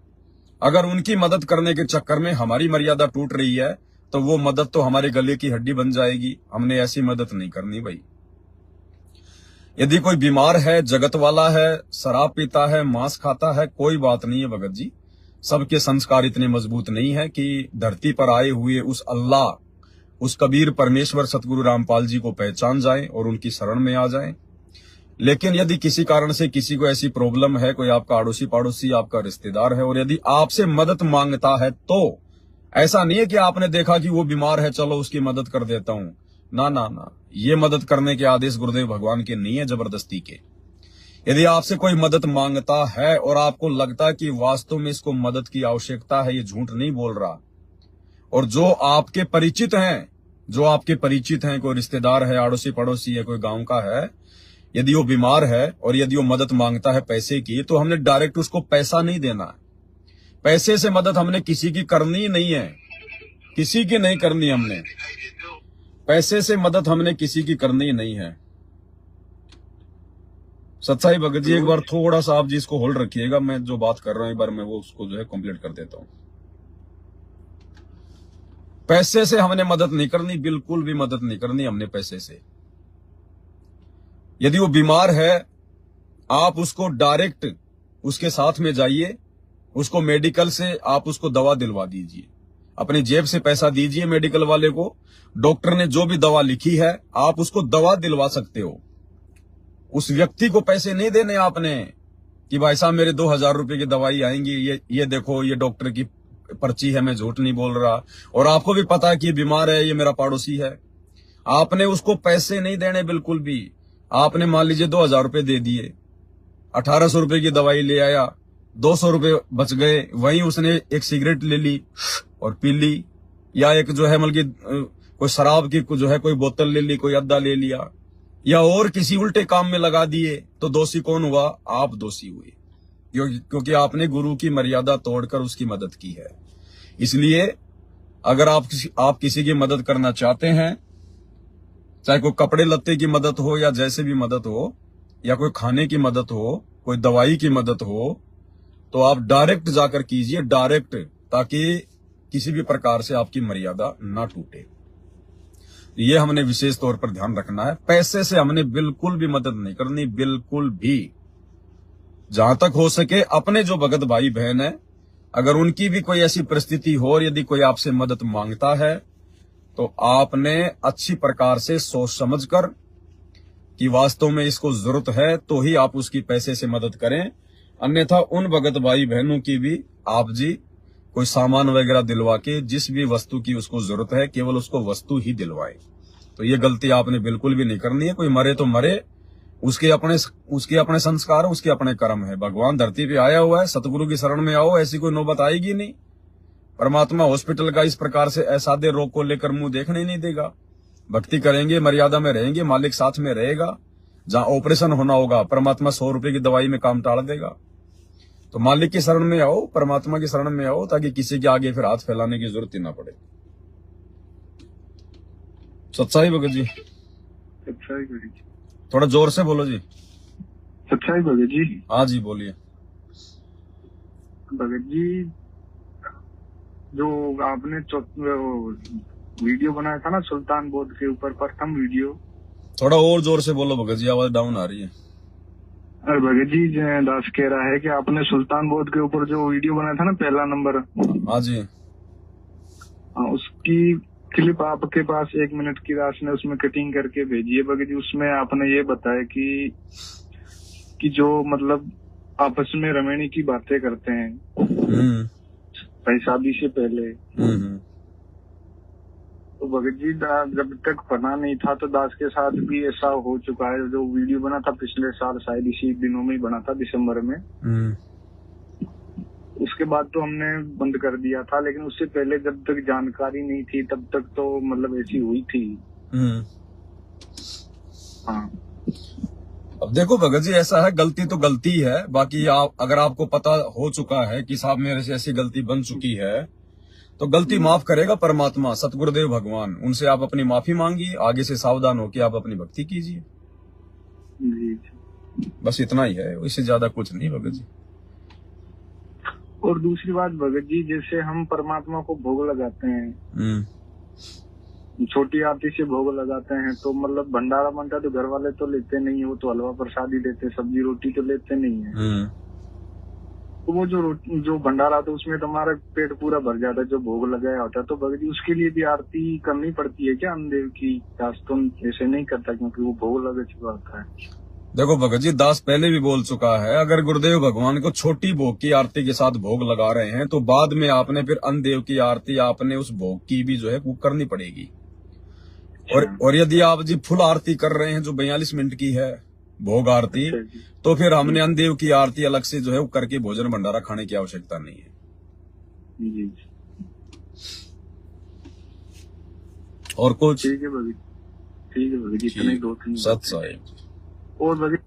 अगर उनकी मदद करने के चक्कर में हमारी मर्यादा टूट रही है तो वो मदद तो हमारे गले की हड्डी बन जाएगी। हमने ऐसी मदद नहीं करनी भाई। यदि कोई बीमार है, जगत वाला है, शराब पीता है, मांस खाता है, कोई बात नहीं है भगत जी। सबके संस्कार इतने मजबूत नहीं है कि धरती पर आए हुए उस अल्लाह, उस कबीर परमेश्वर सतगुरु रामपाल जी को पहचान जाएं और उनकी शरण में आ जाएं। लेकिन यदि किसी कारण से किसी को ऐसी प्रॉब्लम है, कोई आपका अड़ोसी पड़ोसी आपका रिश्तेदार है और यदि आपसे मदद मांगता है, तो ऐसा नहीं है कि आपने देखा कि वो बीमार है, चलो उसकी मदद कर देता हूं। ना ना ना, ये मदद करने के आदेश गुरुदेव भगवान के नहीं है, जबरदस्ती के। यदि आपसे कोई मदद मांगता है और आपको लगता है कि वास्तव में इसको मदद की आवश्यकता है, ये झूठ नहीं बोल रहा, और जो आपके परिचित हैं, कोई रिश्तेदार है, अड़ोसी पड़ोसी है, कोई गांव का है, यदि वो बीमार है और यदि वो मदद मांगता है पैसे की, तो हमने डायरेक्ट उसको पैसा नहीं देना है। पैसे से मदद हमने किसी की करनी नहीं है, किसी की नहीं करनी हमने। पैसे से मदद हमने किसी की करनी नहीं है। सत्साई भगत जी, एक बार थोड़ा सा आप जी इसको होल्ड रखिएगा, मैं जो बात कर रहा हूं एक बार मैं वो उसको जो है कंप्लीट कर देता हूं। पैसे से हमने मदद नहीं करनी, बिल्कुल भी मदद नहीं करनी हमने पैसे से। यदि वो बीमार है, आप उसको डायरेक्ट उसके साथ में जाइए, उसको मेडिकल से आप उसको दवा दिलवा दीजिए, अपनी जेब से पैसा दीजिए मेडिकल वाले को। डॉक्टर ने जो भी दवा लिखी है आप उसको दवा दिलवा सकते हो। उस व्यक्ति को पैसे नहीं देने आपने कि भाई साहब मेरे 2000 रुपए की दवाई आएंगी, ये देखो ये डॉक्टर की पर्ची है, मैं झूठ नहीं बोल रहा, और आपको भी पता है कि बीमार है, ये मेरा पड़ोसी है। आपने उसको पैसे नहीं देने बिल्कुल भी। आपने मान लीजिए 2000 रुपए दे दिए, 1800 रुपए की दवाई ले आया, 200 रुपए बच गए, वहीं उसने एक सिगरेट ले ली और पी ली, या एक जो है मतलब कोई शराब की जो है कोई बोतल ले ली, कोई अद्दा ले लिया, या और किसी उल्टे काम में लगा दिए, तो दोषी कौन हुआ? आप दोषी हुए, क्योंकि आपने गुरु की मर्यादा तोड़कर उसकी मदद की है। इसलिए अगर आप किसी की मदद करना चाहते हैं, चाहे कोई कपड़े लत्ते की मदद हो या जैसे भी मदद हो, या कोई खाने की मदद हो, कोई दवाई की मदद हो, तो आप डायरेक्ट जाकर कीजिए, डायरेक्ट, ताकि किसी भी प्रकार से आपकी मर्यादा ना टूटे। ये हमने विशेष तौर पर ध्यान रखना है। पैसे से हमने बिल्कुल भी मदद नहीं करनी, बिल्कुल भी। जहां तक हो सके अपने जो भगत भाई बहन है, अगर उनकी भी कोई ऐसी परिस्थिति हो और यदि कोई आपसे मदद मांगता है, तो आपने अच्छी प्रकार से सोच समझकर कि वास्तव में इसको जरूरत है तो ही आप उसकी पैसे से मदद करें। अन्यथा उन भगत भाई बहनों की भी आप जी कोई सामान वगैरह दिलवा के जिस भी वस्तु की उसको जरूरत है केवल उसको वस्तु ही दिलवाए। तो ये गलती आपने बिल्कुल भी नहीं करनी है। कोई मरे तो मरे, उसके अपने संस्कार, उसके अपने कर्म है। भगवान धरती पे आया हुआ है, सतगुरु की शरण में आओ, ऐसी कोई नौबत आएगी नहीं। परमात्मा हॉस्पिटल का इस प्रकार से असाध्य रोग को लेकर मुंह देखने ही नहीं देगा। भक्ति करेंगे, मर्यादा में रहेंगे, मालिक साथ में रहेगा। जहां ऑपरेशन होना होगा परमात्मा 100 रुपए की दवाई में काम टाल देगा। तो मालिक की शरण में आओ, परमात्मा की शरण में आओ, ताकि किसी के आगे फिर हाथ फैलाने की जरूरत ही ना पड़े। सच्चाई भगत जी, सच्चाई भगत जी, थोड़ा जोर से बोलो जी। सच्चाई भगत जी। हाँ जी बोलिए। भगत जी, जो आपने वीडियो बनाया था ना सुल्तान बोध के ऊपर, प्रथम वीडियो, थोड़ा और जोर से बोलो भगत जी, आवाज डाउन आ रही है। अरे भगत जी, दास कह रहा है कि आपने सुल्तान बोध के ऊपर जो वीडियो बनाया था ना, पहला नंबर। हाँ जी। उसकी क्लिप आपके पास 1 मिनट की दास ने उसमें कटिंग करके भेजी है भगत जी। उसमें आपने ये बताया कि जो मतलब आपस में रमणी की बातें करते हैं भाई शादी से पहले, तो भगत जी जब तक पता नहीं था तो दास के साथ भी ऐसा हो चुका है। जो वीडियो बना था पिछले साल, शायद इसी दिनों में ही बना था, दिसंबर में। उसके बाद तो हमने बंद कर दिया था, लेकिन उससे पहले जब तक जानकारी नहीं थी तब तक तो मतलब ऐसी हुई थी। हाँ, अब देखो भगत जी, ऐसा है, गलती तो गलती है। बाकी अगर आपको पता हो चुका है कि साहब मेरे से ऐसी गलती बन चुकी है, तो गलती माफ करेगा परमात्मा, सतगुरुदेव भगवान। उनसे आप अपनी माफी मांगिए, आगे से सावधान होकर आप अपनी भक्ति कीजिए। बस इतना ही है, इससे ज्यादा कुछ नहीं भगत जी। और दूसरी बात भगत जी, जैसे हम परमात्मा को भोग लगाते हैं, छोटी आरती से भोग लगाते हैं, तो मतलब भंडारा बनता तो घर वाले तो लेते नहीं है, वो तो हलवा प्रसाद ही लेते, सब्जी रोटी तो लेते नहीं है। तो वो जो भंडारा था उसमें तुम्हारा पेट पूरा भर जाता है, जो भोग लगाया होता है। तो भगत जी उसके लिए भी आरती करनी पड़ती है क्या अन्नदेव की? तो ऐसे नहीं करता क्योंकि वो भोग लगा चुका होता है। देखो भगत जी, दास पहले भी बोल चुका है, अगर गुरुदेव भगवान को छोटी भोग की आरती के साथ भोग लगा रहे हैं तो बाद में आपने फिर अन्नदेव की आरती आपने उस भोग की भी जो है वो करनी पड़ेगी। और यदि आप जी फुल आरती कर रहे हैं जो 42 मिनट की है भोग आरती, तो फिर हमने अन्नदेव की आरती अलग से जो है वो करके भोजन भंडारा खाने की आवश्यकता नहीं है। और कुछ? ठीक है भगत, ठीक है भगत जी, इतने 2-3 सत साहिब। और भगत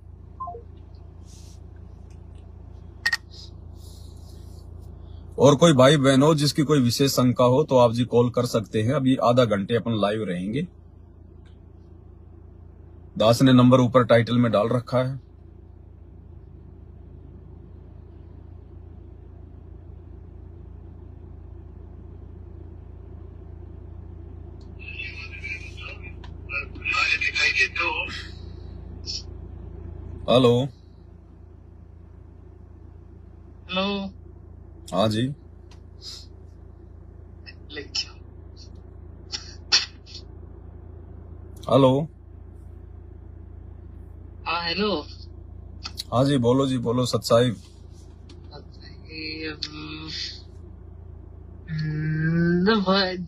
और कोई भाई बहन हो जिसकी कोई विशेष शंका हो तो आप जी कॉल कर सकते हैं। अभी आधा घंटे अपन लाइव रहेंगे। दास ने नंबर ऊपर टाइटल में डाल रखा है। Hello hello. हाँ जी, हेलो। हाँ हेलो। हाँ जी, बोलो जी, बोलो सत साहिब।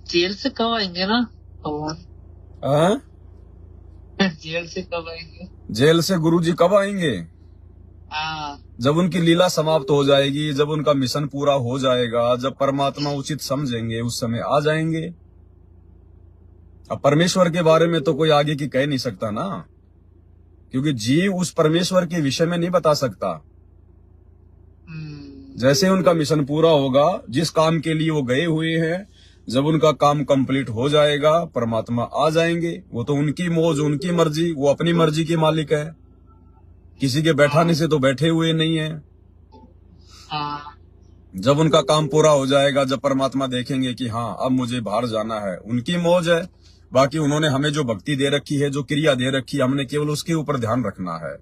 जेल से कब आएंगे ना भगवान? हाँ? जेल से कब आएंगे? जेल से गुरुजी कब आएंगे? हाँ। जब उनकी लीला समाप्त हो जाएगी, जब उनका मिशन पूरा हो जाएगा, जब परमात्मा उचित समझेंगे उस समय आ जाएंगे। अब परमेश्वर के बारे में तो कोई आगे की कह नहीं सकता ना, क्योंकि जीव उस परमेश्वर के विषय में नहीं बता सकता। जैसे उनका मिशन पूरा होगा, जिस काम के लिए वो गए हुए हैं, जब उनका काम कंप्लीट हो जाएगा परमात्मा आ जाएंगे। वो तो उनकी मौज, उनकी मर्जी, वो अपनी मर्जी के मालिक है, किसी के बैठाने से तो बैठे हुए नहीं है। जब उनका काम पूरा हो जाएगा, जब परमात्मा देखेंगे कि हाँ अब मुझे बाहर जाना है, उनकी मौज है। बाकी उन्होंने हमें जो भक्ति दे रखी है, जो क्रिया दे रखी है, हमने केवल उसके ऊपर ध्यान रखना है।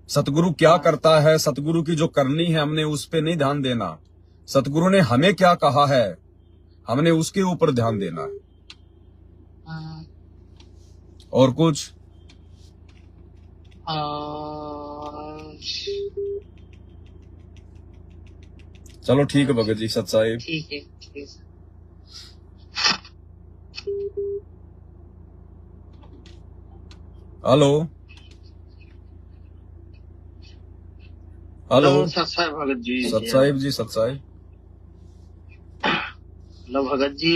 सतगुरु क्या करता है, सतगुरु की जो करनी है हमने उस पे नहीं ध्यान देना। सतगुरु ने हमें क्या कहा है हमने उसके ऊपर ध्यान देना है। और कुछ? चलो ठीक है भगत जी, सत साहिब। ठीक है। Hello hello. सत साहिब भगत जी। सत साहिब जी, सत साहिब। हेलो भगत जी,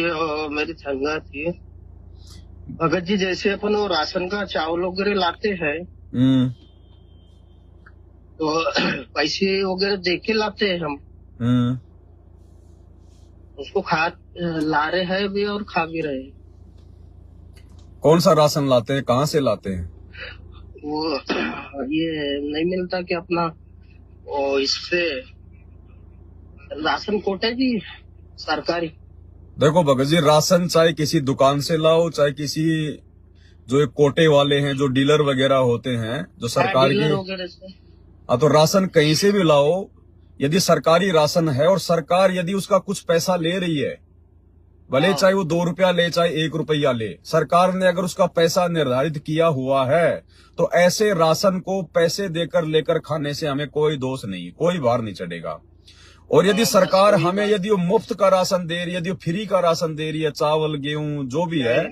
मेरी शंका थी भगत जी, जैसे अपन वो राशन का चावल वगैरह लाते हैं तो पैसे वगैरह दे के लाते हैं हम, उसको खा ला रहे हैं भी और खा भी रहे हैं। कौन सा राशन लाते हैं, कहाँ से लाते हैं? वो ये नहीं मिलता कि अपना वो इससे राशन कोटा जी सरकारी। देखो भगत जी, राशन चाहे किसी दुकान से लाओ, चाहे किसी जो एक कोटे वाले हैं, जो डीलर वगैरह होते हैं, जो सरकार की, तो राशन कहीं से भी लाओ। यदि सरकारी राशन है और सरकार यदि उसका कुछ पैसा ले रही है, भले चाहे वो 2 रुपया ले चाहे 1 रुपया ले, सरकार ने अगर उसका पैसा निर्धारित किया हुआ है तो ऐसे राशन को पैसे देकर लेकर खाने से हमें कोई दोष नहीं, कोई भार नहीं चढ़ेगा। और यदि सरकार हमें यदि वो मुफ्त का राशन दे रही है, यदि वो फ्री का राशन दे रही है, चावल गेहूं जो भी है,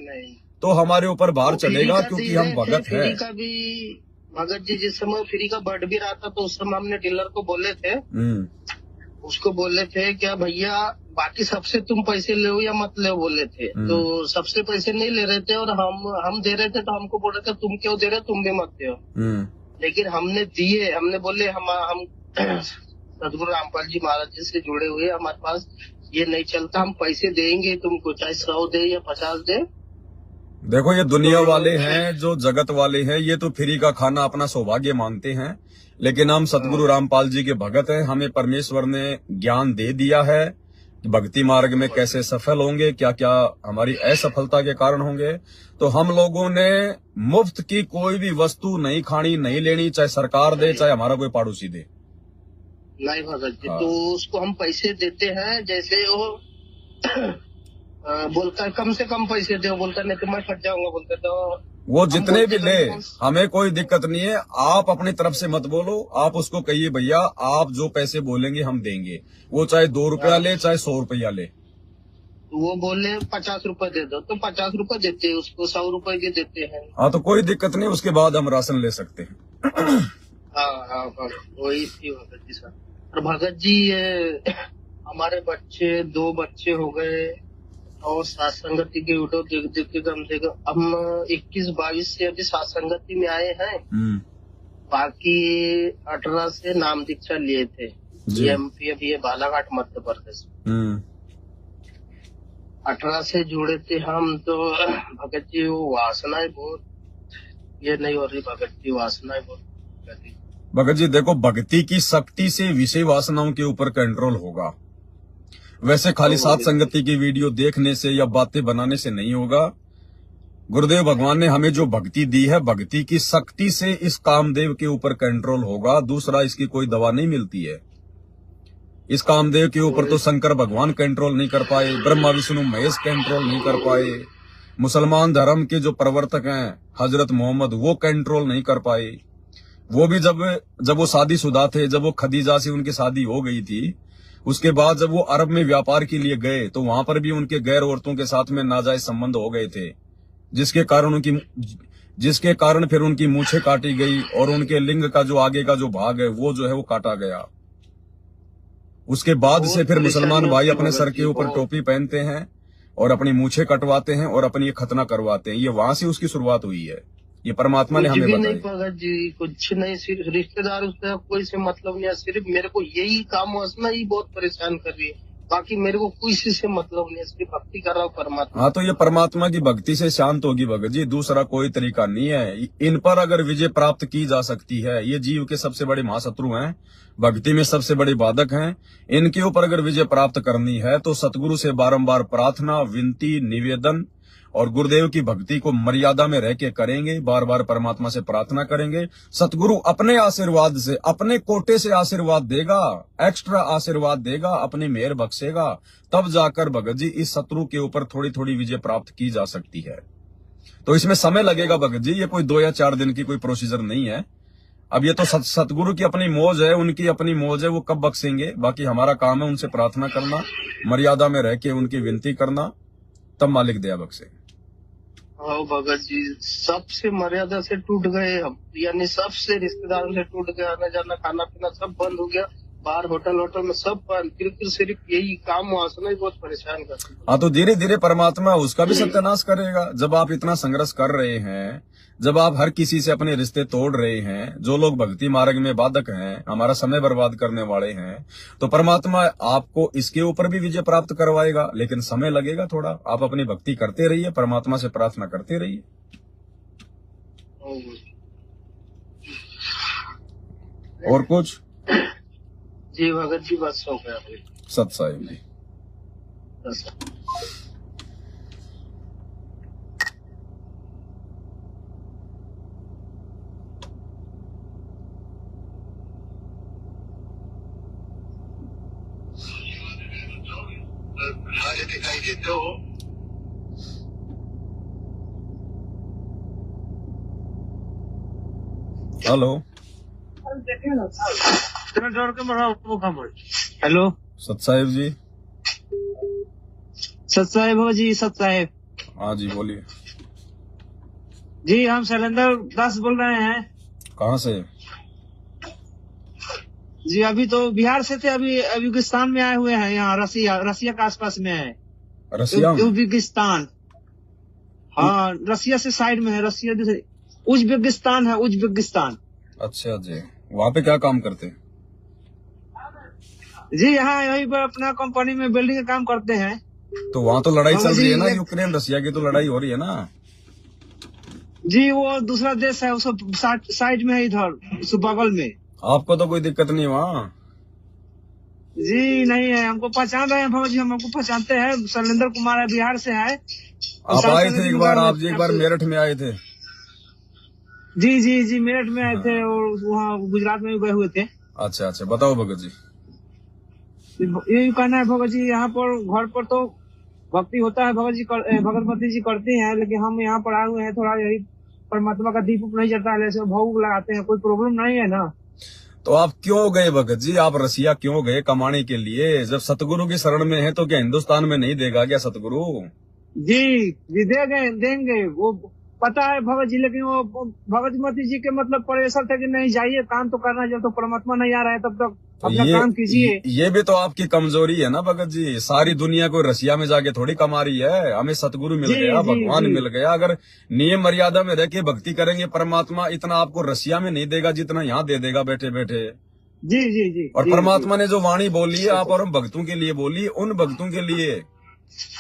तो हमारे ऊपर भार चढ़ेगा, क्योंकि हम भगत हैं। फ्री का भी भगत जी, जिस समय फ्री का बढ़ भी रहा था तो उस समय हमने डीलर को बोले थे, उसको बोले थे क्या भैया बाकी सबसे तुम पैसे ले या मत ले, बोले थे। तो सबसे पैसे नहीं ले रहे थे और हम दे रहे थे, तो हमको बोल रहे थे तुम क्यों दे रहे, तुम भी मत दो। लेकिन हमने दिए, हमने बोले हम सदगुरु रामपाल जी महाराज जी से जुड़े हुए, हमारे पास ये नहीं चलता, हम पैसे देंगे तुमको, चाहे 100 दे या 50 दे। देखो ये दुनिया वाले हैं, जो जगत वाले हैं, ये तो फ्री का खाना अपना सौभाग्य मानते हैं, लेकिन हम सतगुरु रामपाल जी के भगत हैं। हमें परमेश्वर ने ज्ञान दे दिया है कि भक्ति मार्ग में कैसे सफल होंगे, क्या क्या हमारी असफलता के कारण होंगे। तो हम लोगों ने मुफ्त की कोई भी वस्तु नहीं खानी, नहीं लेनी, चाहे सरकार दे चाहे हमारा कोई पड़ोसी दे। नहीं भगत जी, तो उसको हम पैसे देते हैं, जैसे वो बोलता है कम से कम पैसे दो, बोलता नहीं तो मैं फट जाऊंगा, बोलता तो वो जितने भी ले, हमें कोई दिक्कत नहीं है। आप अपनी तरफ से मत बोलो, आप उसको कहिए भैया आप जो पैसे बोलेंगे हम देंगे, वो चाहे 2 रुपया ले चाहे 100 रुपया ले। वो बोले 50 रुपए दे दो तो 50 रुपए देते हैं उसको, 100 रुपए के देते हैं। हाँ तो कोई दिक्कत नहीं, उसके बाद हम राशन ले सकते हैं। हाँ वही थी भगत जी सर। और भगत जी ये हमारे बच्चे 2 बच्चे हो गए और सात संगति के वीडियो देख देख के कम से कम हम 21-22 से अभी सात संगति में आए हैं। बाकी 18 से नाम दीक्षा लिए थे एमपी अभी बालाघाट मध्य प्रदेश। 18 से जुड़े थे हम तो भगत जी वो वासनाएं बहुत ये नहीं हो रही भगत जी, वासनाएं बहुत। भगत जी देखो, भक्ति की शक्ति से विषय वासनाओं के ऊपर कंट्रोल होगा, वैसे खाली सात संगति की वीडियो देखने से या बातें बनाने से नहीं होगा। गुरुदेव भगवान ने हमें जो भक्ति दी है, भक्ति की शक्ति से इस कामदेव के ऊपर कंट्रोल होगा, दूसरा इसकी कोई दवा नहीं मिलती है। इस कामदेव के ऊपर तो शंकर भगवान कंट्रोल नहीं कर पाए, ब्रह्मा विष्णु महेश कंट्रोल नहीं कर पाए, मुसलमान धर्म के जो प्रवर्तक हैं हजरत मोहम्मद वो कंट्रोल नहीं कर पाए। वो भी जब वो शादीशुदा थे, जब वो खदीजा से उनकी शादी हो गई थी, उसके बाद जब वो अरब में व्यापार के लिए गए तो वहां पर भी उनके गैर औरतों के साथ में नाजायज संबंध हो गए थे, जिसके कारण फिर उनकी मूछें काटी गई और उनके लिंग का जो आगे का जो भाग है वो जो है वो काटा गया। उसके बाद से फिर मुसलमान भाई अपने सर के ऊपर टोपी पहनते हैं और अपनी मूछें कटवाते हैं और अपनी खतना करवाते हैं। ये वहां से उसकी शुरुआत हुई है, ये परमात्मा ने हमें बताया। भगत जी कुछ नहीं, सिर्फ रिश्तेदार उसका कोई से मतलब नहीं है, सिर्फ मेरे को यही काम वासना ही बहुत परेशान कर रही है, बाकी मेरे को किसी से मतलब नहीं है, सिर्फ भक्ति कर रहा हूँ परमात्मा। हाँ तो ये परमात्मा की भक्ति से शांत होगी भगत जी, दूसरा कोई तरीका नहीं है। इन पर अगर विजय प्राप्त की जा सकती है, ये जीव के सबसे बड़े महाशत्रु हैं, भक्ति में सबसे बड़े बाधक हैं। इनके ऊपर अगर विजय प्राप्त करनी है तो सतगुरु से बारंबार प्रार्थना, विनती, निवेदन और गुरुदेव की भक्ति को मर्यादा में रह के करेंगे, बार बार परमात्मा से प्रार्थना करेंगे। सतगुरु अपने आशीर्वाद से, अपने कोटे से आशीर्वाद देगा, एक्स्ट्रा आशीर्वाद देगा, अपनी मेहर बख्शेगा, तब जाकर भगत जी इस शत्रु के ऊपर थोड़ी थोड़ी विजय प्राप्त की जा सकती है। तो इसमें समय लगेगा भगत जी, ये कोई 2 या 4 दिन की कोई प्रोसीजर नहीं है। अब ये तो सतगुरु की अपनी मौज है, उनकी अपनी मौज है, वो कब बख्शेंगे। बाकी हमारा काम है उनसे प्रार्थना करना, मर्यादा में रह के उनकी विनती करना, तब मालिक दया बख्शे। हाँ भगत जी सबसे मर्यादा से टूट गए हम, यानी सबसे रिश्तेदारों से टूट गया, आना जाना खाना पीना सब बंद हो गया, बाहर होटल में सब बंद, फिर सिर्फ यही काम वासना ही बहुत परेशान करती है। हाँ तो धीरे धीरे परमात्मा उसका भी सत्यानाश करेगा। जब आप इतना संघर्ष कर रहे हैं, जब आप हर किसी से अपने रिश्ते तोड़ रहे हैं, जो लोग भक्ति मार्ग में बाधक हैं, हमारा समय बर्बाद करने वाले हैं, तो परमात्मा आपको इसके ऊपर भी विजय प्राप्त करवाएगा, लेकिन समय लगेगा थोड़ा। आप अपनी भक्ति करते रहिए, परमात्मा से प्रार्थना करते रहिए। और कुछ जी भगत जी बस हो गया सत साहिब जी। दिखाई देते हो। हेलो हेलो सत साहिब जी। सत साहिब हो जी, सत साहिब। हाँ जी बोलिए जी, हम शैलेंद्र दास बोल रहे हैं। कहाँ से? जी अभी तो बिहार से थे, अभी उज्बेकिस्तान में आए हुए हैं, यहाँ रसिया के आसपास में है। रसिया में? उज्बेकिस्तान, हाँ रसिया से साइड में है, रसिया उज्बेकिस्तान है, उज्बेकिस्तान। अच्छा जी, वहाँ पे क्या काम करते हैं? जी यहाँ यहीं पर अपना कंपनी में वेल्डिंग का काम करते हैं। तो वहाँ तो लड़ाई चल रही है ना, यूक्रेन रसिया की तो लड़ाई हो रही है ना। जी वो दूसरा देश है, उसको साइड में है, इधर उस बगल में। आपको तो कोई दिक्कत नहीं वहाँ? जी नहीं है, हमको पहचान रहे हैं भगत जी, हम आपको पहचानते हैं। शैलेंद्र कुमार है, बिहार से है। आप आए थे एक बार, आप जी एक बार मेरठ में आए थे। जी मेरठ में आए थे और वहाँ गुजरात में भी गए हुए थे। अच्छा अच्छा, बताओ भगत जी। यही कहना है भगत जी, यहाँ पर घर पर तो भक्ति होता है भगत जी, भगवती जी करती हैं, लेकिन हम यहाँ पर आए हुए हैं थोड़ा यही परमात्मा का दीप नहीं जलता है, ऐसे भोग लगाते हैं, कोई प्रॉब्लम नहीं है ना। तो आप क्यों गए भगत जी, आप रसिया क्यों गए कमाने के लिए? जब सतगुरु की शरण में है तो क्या हिंदुस्तान में नहीं देगा क्या सतगुरु? जी देंगे वो पता है भगत जी, लेकिन वो भगवती जी के मतलब प्रेशर थे कि नहीं जाइए, काम तो करना, जब तो परमात्मा नहीं आ रहा है तब तक तो अपना काम कीजिए। ये भी तो आपकी कमजोरी है ना भगत जी। सारी दुनिया को रसिया में जाके थोड़ी कमा रही है, हमें सतगुरु मिल गया, भगवान मिल गया। अगर नियम मर्यादा में रह के भक्ति करेंगे, परमात्मा इतना आपको रसिया में नहीं देगा जितना यहाँ दे देगा बैठे बैठे। जी और परमात्मा ने जो वाणी बोली है आप और हम भक्तों के लिए बोली, उन भक्तों के लिए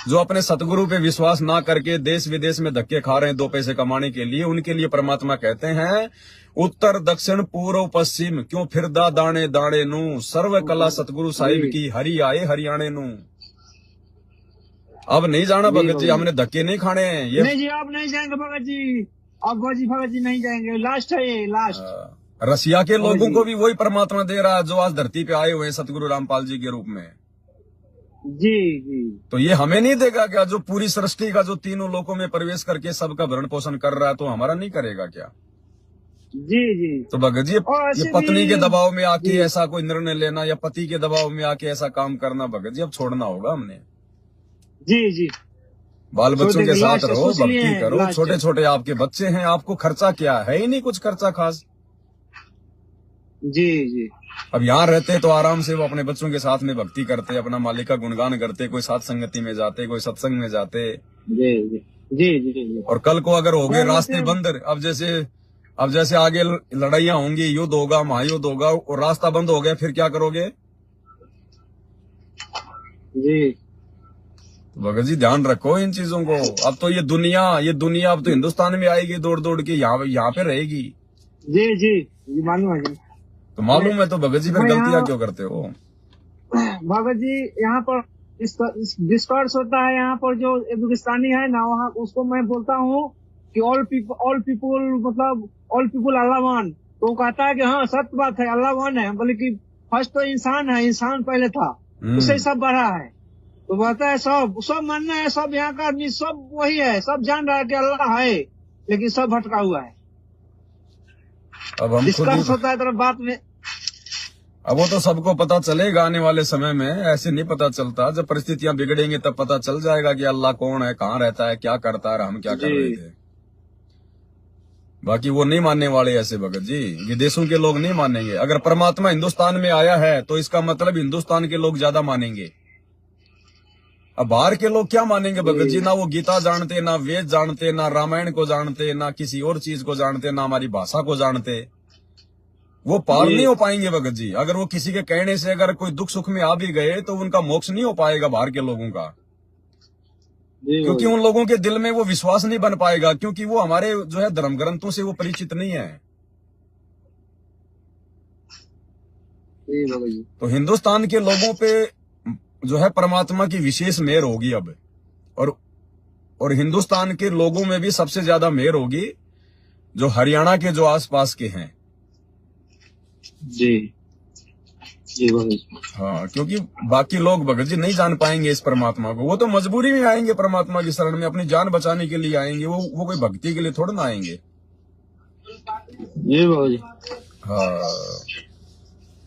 जो अपने सतगुरु पे विश्वास ना करके देश विदेश में धक्के खा रहे हैं 2 पैसे कमाने के लिए, उनके लिए परमात्मा कहते हैं उत्तर दक्षिण पूर्व पश्चिम क्यों फिरदा दाणे दाणे नू, सर्व कला सतगुरु साहिब की, हरि आए हरियाणे नू। अब नहीं जाना भगत जी, हमने धक्के नहीं खाने हैं ये। नहीं जी, आप नहीं जाएंगे भगत जी, अब भगत जी नहीं जाएंगे, लास्ट है ये, लास्ट। रसिया के लोगों को भी वही परमात्मा दे रहा है जो आज धरती पे आए हुए हैं सतगुरु रामपाल जी के रूप में। जी तो ये हमें नहीं देगा क्या, जो पूरी सृष्टि का, जो तीनों लोकों में प्रवेश करके सबका भरण पोषण कर रहा है, तो हमारा नहीं करेगा क्या? जी तो भगत जी ये पत्नी के दबाव में आके ऐसा कोई निर्णय लेना या पति के दबाव में आके ऐसा काम करना, भगत जी अब छोड़ना होगा हमने। जी बाल बच्चों के साथ रहो, भक्ति करो, छोटे छोटे आपके बच्चे हैं, आपको खर्चा क्या है ही नहीं कुछ खर्चा खास। जी अब यहाँ रहते तो आराम से वो अपने बच्चों के साथ में भक्ति करते, अपना मालिक का गुणगान करते, कोई साथ संगति में जाते, कोई सत्संग में जाते। जी और कल को अगर हो गए रास्ते बंद, अब जैसे आगे लड़ाइयाँ होंगी, युद्ध होगा, महायुद्ध होगा, और रास्ता बंद हो गया, फिर क्या करोगे? जी भगत जी ध्यान रखो इन चीजों को। अब तो ये दुनिया अब तो हिंदुस्तान में आएगी दौड़ दौड़ के, यहाँ पे रहेगी। जी मालूम है। तो मालूम है तो भगत जी फिर गलतियाँ क्यों करते हो? भगत जी यहाँ पर डिस्कर्स होता है, यहाँ पर जो हिंदुस्तानी है ना, वहाँ उसको मैं बोलता हूँ कि ऑल पीपुल मतलब ऑल पीपुल अल्लाह वन। तो वो कहता है कि हाँ सत्य बात है, अल्लाह वन है, बोले कि फर्स्ट तो इंसान है, इंसान पहले था, उससे सब बढ़ा है। तो बोलता है सब मानना है, सब यहाँ का आदमी सब वही है, सब जान रहा है कि अल्लाह है, लेकिन सब भटका हुआ है। अब हम डिस्कस होता है तरफ बात में। अब वो तो सबको पता चलेगा आने वाले समय में, ऐसे नहीं पता चलता। जब परिस्थितियां बिगड़ेंगी तब पता चल जाएगा कि अल्लाह कौन है, कहाँ रहता है, क्या करता है, हम क्या कर रहे थे। बाकी वो नहीं मानने वाले ऐसे भगत जी, विदेशों के लोग नहीं मानेंगे। अगर परमात्मा हिंदुस्तान में आया है तो इसका मतलब हिंदुस्तान के लोग ज्यादा मानेंगे। अब बाहर के लोग क्या मानेंगे भगत जी? ना वो गीता जानते, ना वेद जानते, ना रामायण को जानते, ना किसी और चीज को जानते, ना हमारी भाषा को जानते। वो पार नहीं हो पाएंगे भगत जी। अगर वो किसी के कहने से अगर कोई दुख सुख में आ भी गए तो उनका मोक्ष नहीं हो पाएगा बाहर के लोगों का, क्योंकि उन लोगों के दिल में वो विश्वास नहीं बन पाएगा, क्योंकि वो हमारे जो है धर्म ग्रंथों से वो परिचित नहीं है। तो हिंदुस्तान के लोगों पे जो है परमात्मा की विशेष मेहर होगी अब, और हिंदुस्तान के लोगों में भी सबसे ज्यादा मेहर होगी जो हरियाणा के जो आसपास के हैं। जी हाँ, क्योंकि बाकी लोग भगत जी नहीं जान पाएंगे इस परमात्मा को। वो तो मजबूरी में आएंगे परमात्मा की शरण में, अपनी जान बचाने के लिए आएंगे। वो कोई भक्ति के लिए थोड़ा ना आएंगे। हाँ,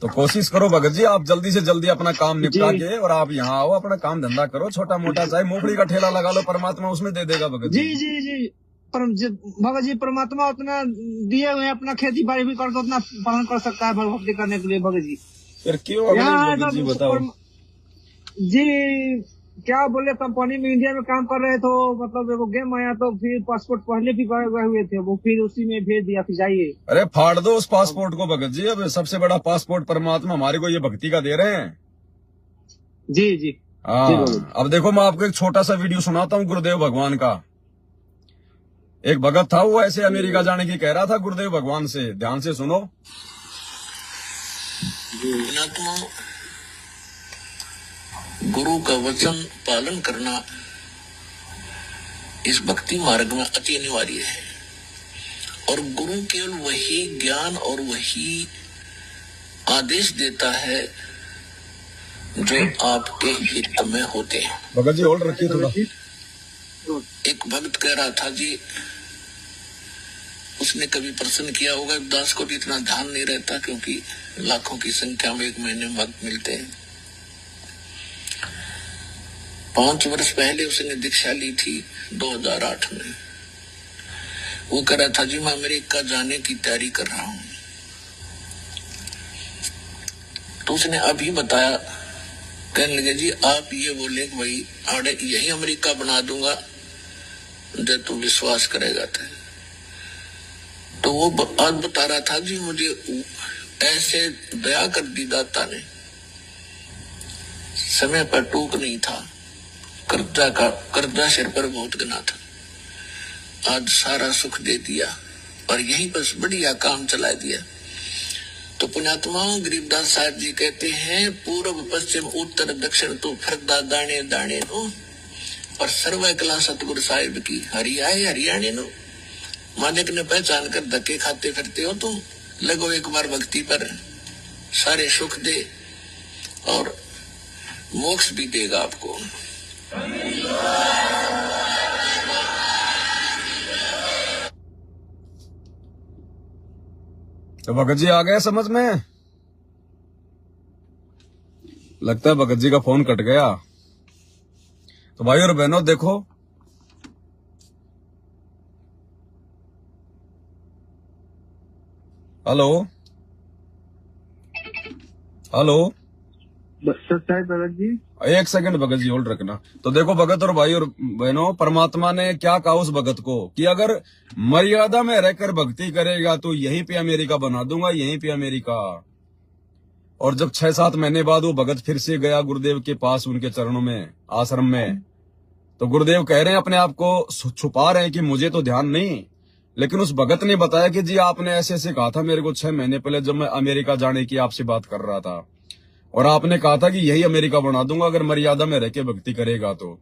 तो कोशिश करो भगत जी, आप जल्दी से जल्दी अपना काम निपटा के और आप यहाँ आओ, अपना काम धंधा करो, छोटा मोटा, चाहे मूंगफली का ठेला लगा लो, परमात्मा उसमें दे देगा भगत जी। जी भगत जी परमात्मा उतना दिए हुए अपना खेती बाड़ी भी कर दो, उतना पालन कर सकता है भक्ति करने के लिए भगत जी। फिर क्यों भगत जी बताओ? जी क्या बोले, कंपनी में इंडिया में काम कर रहे तो मतलब एगो गेम आया तो फिर पासपोर्ट पहले भी गए हुए थे, वो फिर उसी में भेज दिया कि जाइए। अरे फाड़ दो उस पासपोर्ट को भगत जी। अब सबसे बड़ा पासपोर्ट परमात्मा हमारे को ये भक्ति का दे रहे हैं। जी हाँ, अब देखो मैं आपको एक छोटा सा वीडियो सुनाता हूँ गुरुदेव भगवान का। एक भगत था, वो ऐसे अमेरिका जाने की कह रहा था गुरुदेव भगवान से। ध्यान से सुनो। गुरु का वचन पालन करना इस भक्ति मार्ग में अति अनिवार्य है, और गुरु केवल वही ज्ञान और वही आदेश देता है जो आपके हित में होते हैं। भगत जी होल्ड रखिए थोड़ा। एक भक्त कह रहा था जी, उसने कभी प्रश्न किया होगा। दास को भी इतना ध्यान नहीं रहता क्योंकि लाखों की संख्या में एक महीने में भक्त मिलते हैं। 5 वर्ष पहले उसने दीक्षा ली थी 2008 में। वो कह रहा था जी मैं अमेरिका जाने की तैयारी कर रहा हूं। तो उसने अभी बताया, कहने लगे जी आप ये बोले कि भाई आड़े यही अमेरिका बना दूंगा जब तू विश्वास करेगा तो वो आज बता रहा था जी मुझे ऐसे दया कर दी दाता ने, समय पर टूक नहीं था, कर्जा सिर पर बहुत गना था, आज सारा सुख दे दिया और यहीं बस बढ़िया काम चला दिया। तो पुण्यात्मा गरीबदास साहब जी कहते हैं पूर्व पश्चिम उत्तर दक्षिण तो फिरदा दाने दाने नो, और सर्व कला सतगुरु साहिब की हरियाए हरियाणे नो। मालिक ने पहचान कर धक्के खाते फिरते हो तो लगो एक बार भक्ति पर, सारे सुख दे और मोक्ष भी देगा आपको। तो भगत जी आ गए समझ में? लगता है भगत जी का फोन कट गया। तो भाई और बहनों देखो, हेलो हेलो भगत जी, एक सेकंड भगत जी होल्ड रखना। तो देखो भगत और भाई और बहनों, परमात्मा ने क्या कहा उस भगत को कि अगर मर्यादा में रहकर भक्ति करेगा तो यहीं पे अमेरिका बना दूंगा, यहीं पे अमेरिका। और जब 6-7 महीने बाद वो भगत फिर से गया गुरुदेव के पास, उनके चरणों में, आश्रम में, तो गुरुदेव कह रहे हैं अपने आप को छुपा रहे हैं कि मुझे तो ध्यान नहीं, लेकिन उस भगत ने बताया कि जी आपने ऐसे ऐसे कहा था मेरे को 6 महीने पहले जब मैं अमेरिका जाने की आपसे बात कर रहा था, और आपने कहा था कि यही अमेरिका बना दूंगा अगर मर्यादा में रह के भक्ति करेगा तो।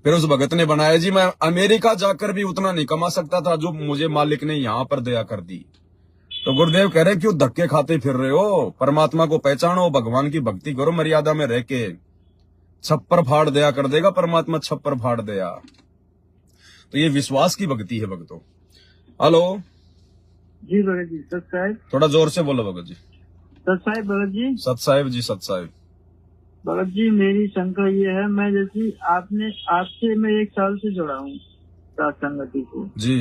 फिर उस भगत ने बनाया जी मैं अमेरिका जाकर भी उतना नहीं कमा सकता था जो मुझे मालिक ने यहाँ पर दया कर दी। तो गुरुदेव कह रहे क्यों धक्के खाते फिर रहे हो, परमात्मा को पहचानो, भगवान की भक्ति करो, मर्यादा में रह के, छप्पर फाड़ दया कर देगा परमात्मा, छप्पर फाड़ दया। तो ये विश्वास की भक्ति है भक्तों। हेलो जी भगत जी, सत साहिब, थोड़ा जोर से बोलो भगत जी। सत साहिब भगत जी, सत साहिब जी, सत साहिब। भगत जी मेरी शंका ये है, मैं जैसी आपसे मैं 1 साल से जुड़ा हूँ सात संगति से जी।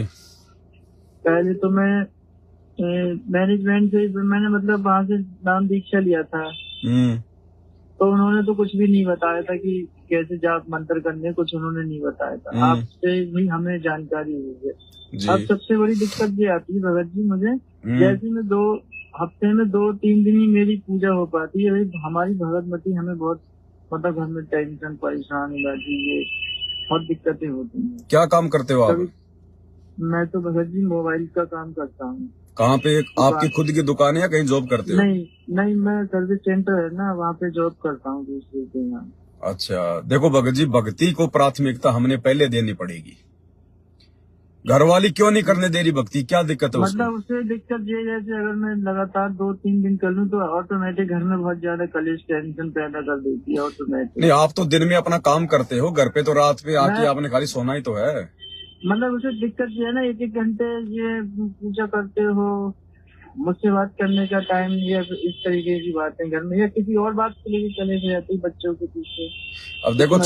पहले तो मैं मैनेजमेंट से मैंने मतलब वहाँ से नाम दीक्षा लिया था, तो उन्होंने तो कुछ भी नहीं बताया था कि कैसे जाप मंत्र करने, कुछ उन्होंने नहीं बताया था। आपसे भी हमें जानकारी हुई है। अब सबसे बड़ी दिक्कत ये आती है भगत जी मुझे, जैसे मैं 2 हफ्ते में 2-3 दिन ही मेरी पूजा हो पाती है। भाई हमारी भगतमती हमें बहुत मतलब घर में टेंशन परेशान हो जाती है, बहुत दिक्कतें होती हैं। क्या काम करते हो आप? मैं तो भगत जी मोबाइल का काम करता हूँ। कहाँ पे? आपकी खुद की दुकान है या कहीं जॉब करते हो? नहीं, मैं सर्विस सेंटर है ना, वहाँ पे जॉब करता हूँ दूसरे के यहाँ। अच्छा, देखो भगत जी, भक्ति को प्राथमिकता हमने पहले देनी पड़ेगी। घरवाली क्यों नहीं करने दे रही भक्ति, क्या दिक्कत है? मतलब उससे दिक्कत ये है कि अगर मैं लगातार 2-3 दिन कर लूँ तो ऑटोमेटिक घर में बहुत ज्यादा कलेश टेंशन पैदा कर देती है ऑटोमेटिक। नहीं, आप तो दिन में अपना काम करते हो, घर पे तो रात पे आके आपने खाली सोना ही तो है। मतलब उसे दिक्कत ये है ना, 1-1 घंटे ये पूजा करते हो, मुझसे बात करने का टाइम या इस तरीके की बातें घर में, या किसी और बात के लिए चले जाती बच्चों के पीछे। अब देखो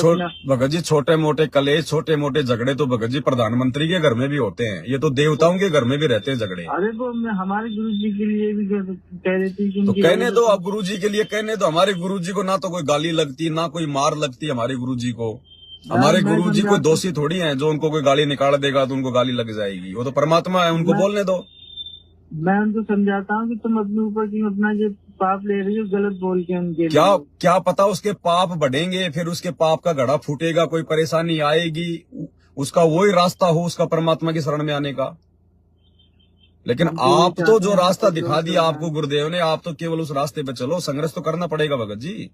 भगत जी, छोटे मोटे कलेश, छोटे मोटे झगड़े तो भगत जी प्रधानमंत्री के घर में भी होते हैं, ये तो देवताओं के घर में भी रहते हैं झगड़े। अरे वो हमारे गुरु जी के लिए भी कह रही थी, तो कहने दो अब गुरु जी के लिए, कहने दो। हमारे गुरु जी को ना तो कोई गाली लगती, ना कोई मार लगती हमारे गुरु जी को। हमारे गुरु जी कोई दोषी थोड़ी हैं जो उनको कोई गाली निकाल देगा तो उनको गाली लग जाएगी। वो तो परमात्मा है, उनको बोलने दो। मैं उनको समझाता हूँ कि तुम अपने ऊपर की अपना जो पाप ले रही हो गलत बोल के उनके क्या पता उसके पाप बढ़ेंगे, फिर उसके पाप का घड़ा फूटेगा, कोई परेशानी आएगी, उसका वही रास्ता हो उसका परमात्मा की शरण में आने का। लेकिन आप तो जो रास्ता दिखा दिया आपको गुरुदेव ने, आप तो केवल उस रास्ते पे चलो। संघर्ष तो करना पड़ेगा भगत जी।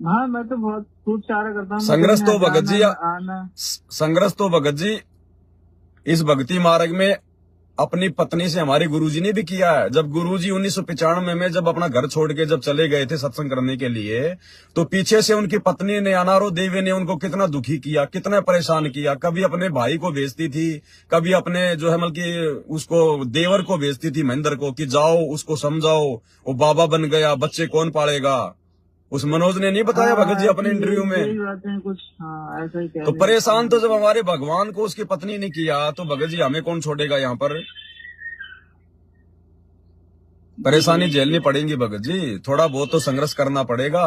हाँ, मैं तो बहुत खूब सारा करता हूँ। संघर्ष तो भगत जी, संघर्ष तो भगत जी इस भक्ति मार्ग में अपनी पत्नी से हमारे गुरुजी ने भी किया है। जब गुरुजी 1995 में जब अपना घर छोड़ के जब चले गए थे सत्संग करने के लिए, तो पीछे से उनकी पत्नी ने, अनारो देवी ने उनको कितना दुखी किया, कितना परेशान किया। कभी अपने भाई को भेजती थी, कभी अपने जो है मतलब कि उसको देवर को भेजती थी महेंद्र को, कि जाओ उसको समझाओ, वो बाबा बन गया, बच्चे कौन पालेगा। उस मनोज ने नहीं बताया भगत जी अपने इंटरव्यू में कुछ ऐसा ही तो परेशान तो जब हमारे भगवान को उसकी पत्नी ने किया, तो भगत जी हमें कौन छोड़ेगा। यहाँ पर परेशानी झेलनी पड़ेगी भगत जी, थोड़ा बहुत तो संघर्ष करना पड़ेगा।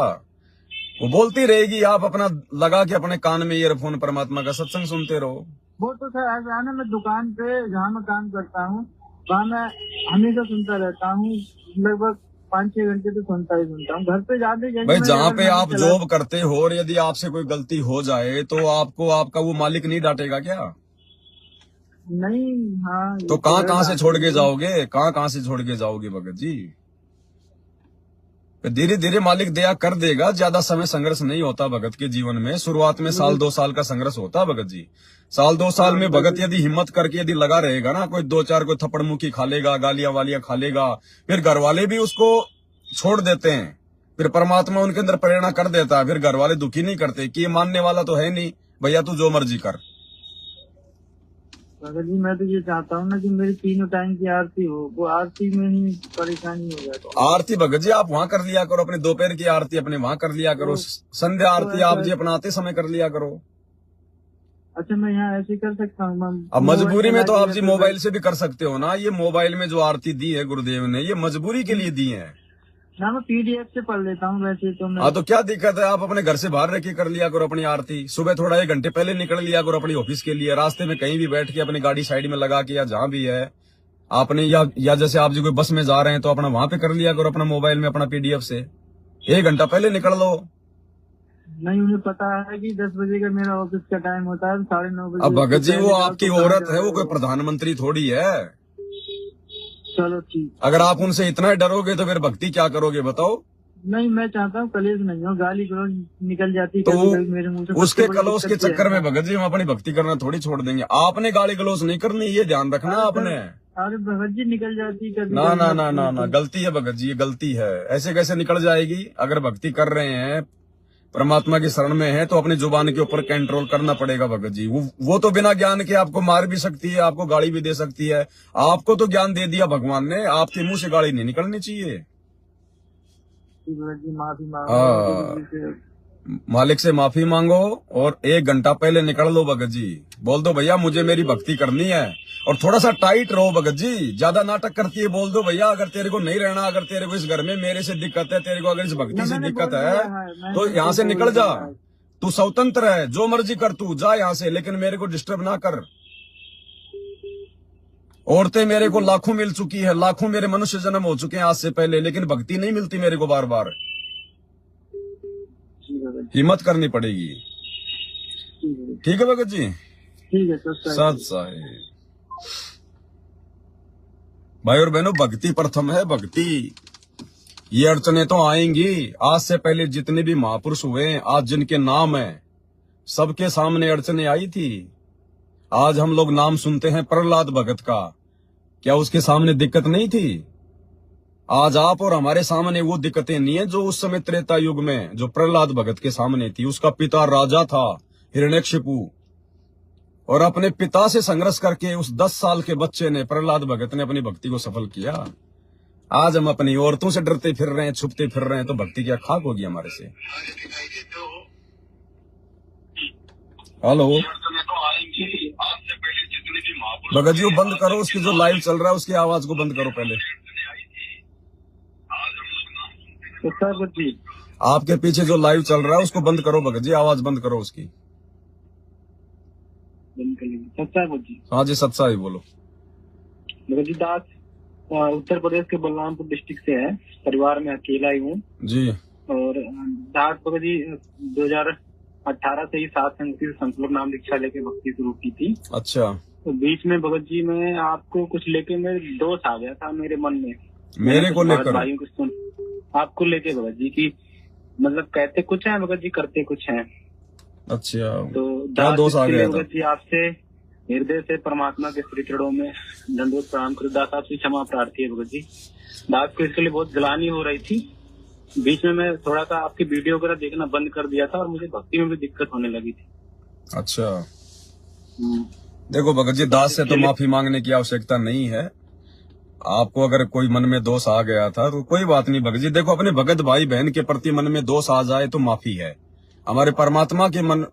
वो बोलती रहेगी, आप अपना लगा के अपने कान में ईयरफोन परमात्मा का सत्संग सुनते रहो। वो तो सर ऐसा है ना, मैं दुकान पे जहाँ मैं काम करता हूँ वहाँ मैं हमेशा सुनता रहता हूँ, लगभग 5-6 घंटे तो सुनता हूँ। घर पे जाते भाई जहाँ पे आप जॉब करते हो और यदि आपसे कोई गलती हो जाए तो आपको आपका वो मालिक नहीं डांटेगा क्या? नहीं। हाँ, तो कहाँ से छोड़ के जाओगे, कहाँ से छोड़ के जाओगे भगत जी? धीरे धीरे मालिक दया कर देगा। ज्यादा समय संघर्ष नहीं होता भगत के जीवन में। शुरुआत में 1-2 साल का संघर्ष होता है भगत जी। 1-2 साल में भगत यदि हिम्मत करके यदि लगा रहेगा ना, कोई 2-4 कोई थप्पड़ मुक्की खा लेगा, गालियां वालियां खा लेगा, फिर घर वाले भी उसको छोड़ देते हैं, फिर परमात्मा उनके अंदर प्रेरणा कर देता है, फिर घर वाले दुखी नहीं करते कि ये मानने वाला तो है नहीं, भैया तू जो मर्जी कर। भगत जी मैं तो ये चाहता हूँ ना कि मेरी 3 टाइम की आरती हो, वो आरती में ही परेशानी हो जाती है। आरती भगत जी आप वहाँ कर लिया करो, अपने दोपहर की आरती अपने वहाँ कर लिया करो, संध्या आरती आप जी अपना आते समय कर लिया करो। अच्छा मैं यहाँ ऐसे कर सकता हूँ? अब मजबूरी में तो आप जी मोबाइल से भी कर सकते हो ना। ये मोबाइल में जो आरती दी है गुरुदेव ने, ये मजबूरी के लिए दी है ना। मैं PDF से पढ़ लेता हूँ वैसे तो। हाँ तो क्या दिक्कत है, आप अपने घर से बाहर रह के कर लिया करो अपनी आरती। सुबह थोड़ा 1 घंटे पहले निकल लिया करो अपनी ऑफिस के लिए, रास्ते में कहीं भी बैठ के अपनी गाड़ी साइड में लगा के, या जहाँ भी है आपने, या जैसे आप जी कोई बस में जा रहे हैं तो अपना वहां पे कर लिया करो अपना मोबाइल में अपना PDF से। 1 घंटा पहले निकल लो। नहीं, उन्हें पता है कि 10 बजे का मेरा ऑफिस का टाइम होता है, 9:30 बजे। अब भगत जी वो आपकी औरत है, वो कोई प्रधानमंत्री थोड़ी है। चलो ठीक। अगर आप उनसे इतना डरोगे तो फिर भक्ति क्या करोगे बताओ? नहीं मैं चाहता हूँ कलेश नहीं हो, गाली गलौज निकल जाती तो मेरे मुंह से। उसके कलेश के चक्कर में भगत जी हम अपनी भक्ति करना थोड़ी छोड़ देंगे। आपने गाली गलौज नहीं करनी, ये ध्यान रखना आपने। अरे भगत जी निकल जाती कभी। ना ना ना ना ना, गलती है भगत जी, ये गलती है। ऐसे कैसे निकल जाएगी? अगर भक्ति कर रहे हैं, परमात्मा की शरण में है, तो अपनी जुबान के ऊपर कंट्रोल करना पड़ेगा भगत जी। वो तो बिना ज्ञान के आपको मार भी सकती है, आपको गाली भी दे सकती है। आपको तो ज्ञान दे दिया भगवान ने, आपके मुंह से गाली नहीं निकलनी चाहिए। माफी मांगो, मालिक से माफी मांगो और 1 घंटा पहले निकल लो भगत जी। बोल दो भैया मुझे मेरी भक्ति करनी है, और थोड़ा सा टाइट रहो भगत जी। ज्यादा नाटक करती है, बोल दो भैया अगर तेरे को नहीं रहना, अगर तेरे को इस घर में मेरे से दिक्कत है, तेरे को अगर इस भक्ति से दिक्कत है तो यहाँ से निकल जा। तू स्वतंत्र है, जो मर्जी कर, तू जा यहाँ से, लेकिन मेरे को डिस्टर्ब ना कर। औरतें मेरे को लाखों मिल चुकी है, लाखों मेरे मनुष्य जन्म हो चुके हैं आज से पहले, लेकिन भक्ति नहीं मिलती मेरे को बार बार। हिम्मत करनी पड़ेगी। ठीक है भगत जी? ठीक है सत साहिब। भाई और बहनों, भक्ति प्रथम है, भक्ति। ये अड़चने तो आएंगी। आज से पहले जितने भी महापुरुष हुए, आज जिनके नाम है, सबके सामने अड़चने आई थी। आज हम लोग नाम सुनते हैं प्रहलाद भगत का, क्या उसके सामने दिक्कत नहीं थी? आज आप और हमारे सामने वो दिक्कतें नहीं है जो उस समय त्रेता युग में जो प्रहलाद भगत के सामने थी। उसका पिता राजा था हिरण्यकशिपु, और अपने पिता से संघर्ष करके उस 10 साल के बच्चे ने, प्रहलाद भगत ने, अपनी भक्ति को सफल किया। आज हम अपनी औरतों से डरते फिर रहे हैं, छुपते फिर रहे हैं, तो भक्ति क्या खाक होगी हमारे से? हेलो भगत जी, वो बंद करो, उसकी जो लाइव चल रहा है उसकी आवाज को बंद करो पहले। आपके पीछे जो लाइव चल रहा है उसको बंद करो भगत जी, आवाज बंद करो उसकी। हाँ जी सत्सा ही बोलो। भगत जी दास उत्तर प्रदेश के बलरामपुर डिस्ट्रिक्ट से है, परिवार में अकेला ही हूँ जी। और दास भगत जी 2018 से ही सात संगति संकल्प नाम दीक्षा लेके भक्ति शुरू की थी। अच्छा। तो बीच में भगत जी में आपको कुछ लेके मेरे दोष आ गया था मेरे मन में, मेरे को लेकर भाइयों को सुन, आपको लेके भगत जी की, मतलब कहते कुछ है भगत जी, करते कुछ है। अच्छा, तो क्या दोष आ गया था? भगत जी आपसे हृदय से परमात्मा के श्री चरणों में दंडवत प्रणाम करो। दास आपसे क्षमा प्रार्थी है भगत जी। दास को इसके लिए बहुत जलानी हो रही थी। बीच में मैं थोड़ा सा आपकी वीडियो वगैरह देखना बंद कर दिया था और मुझे भक्ति में भी दिक्कत होने लगी थी। अच्छा, देखो भगत जी, दास से तो माफी मांगने की आवश्यकता नहीं है। आपको अगर कोई मन में दोष आ गया था तो कोई बात नहीं भगत जी। देखो, अपने भगत भाई बहन के प्रति मन में दोष आ जाए तो माफी है। हमारे परमात्मा के मन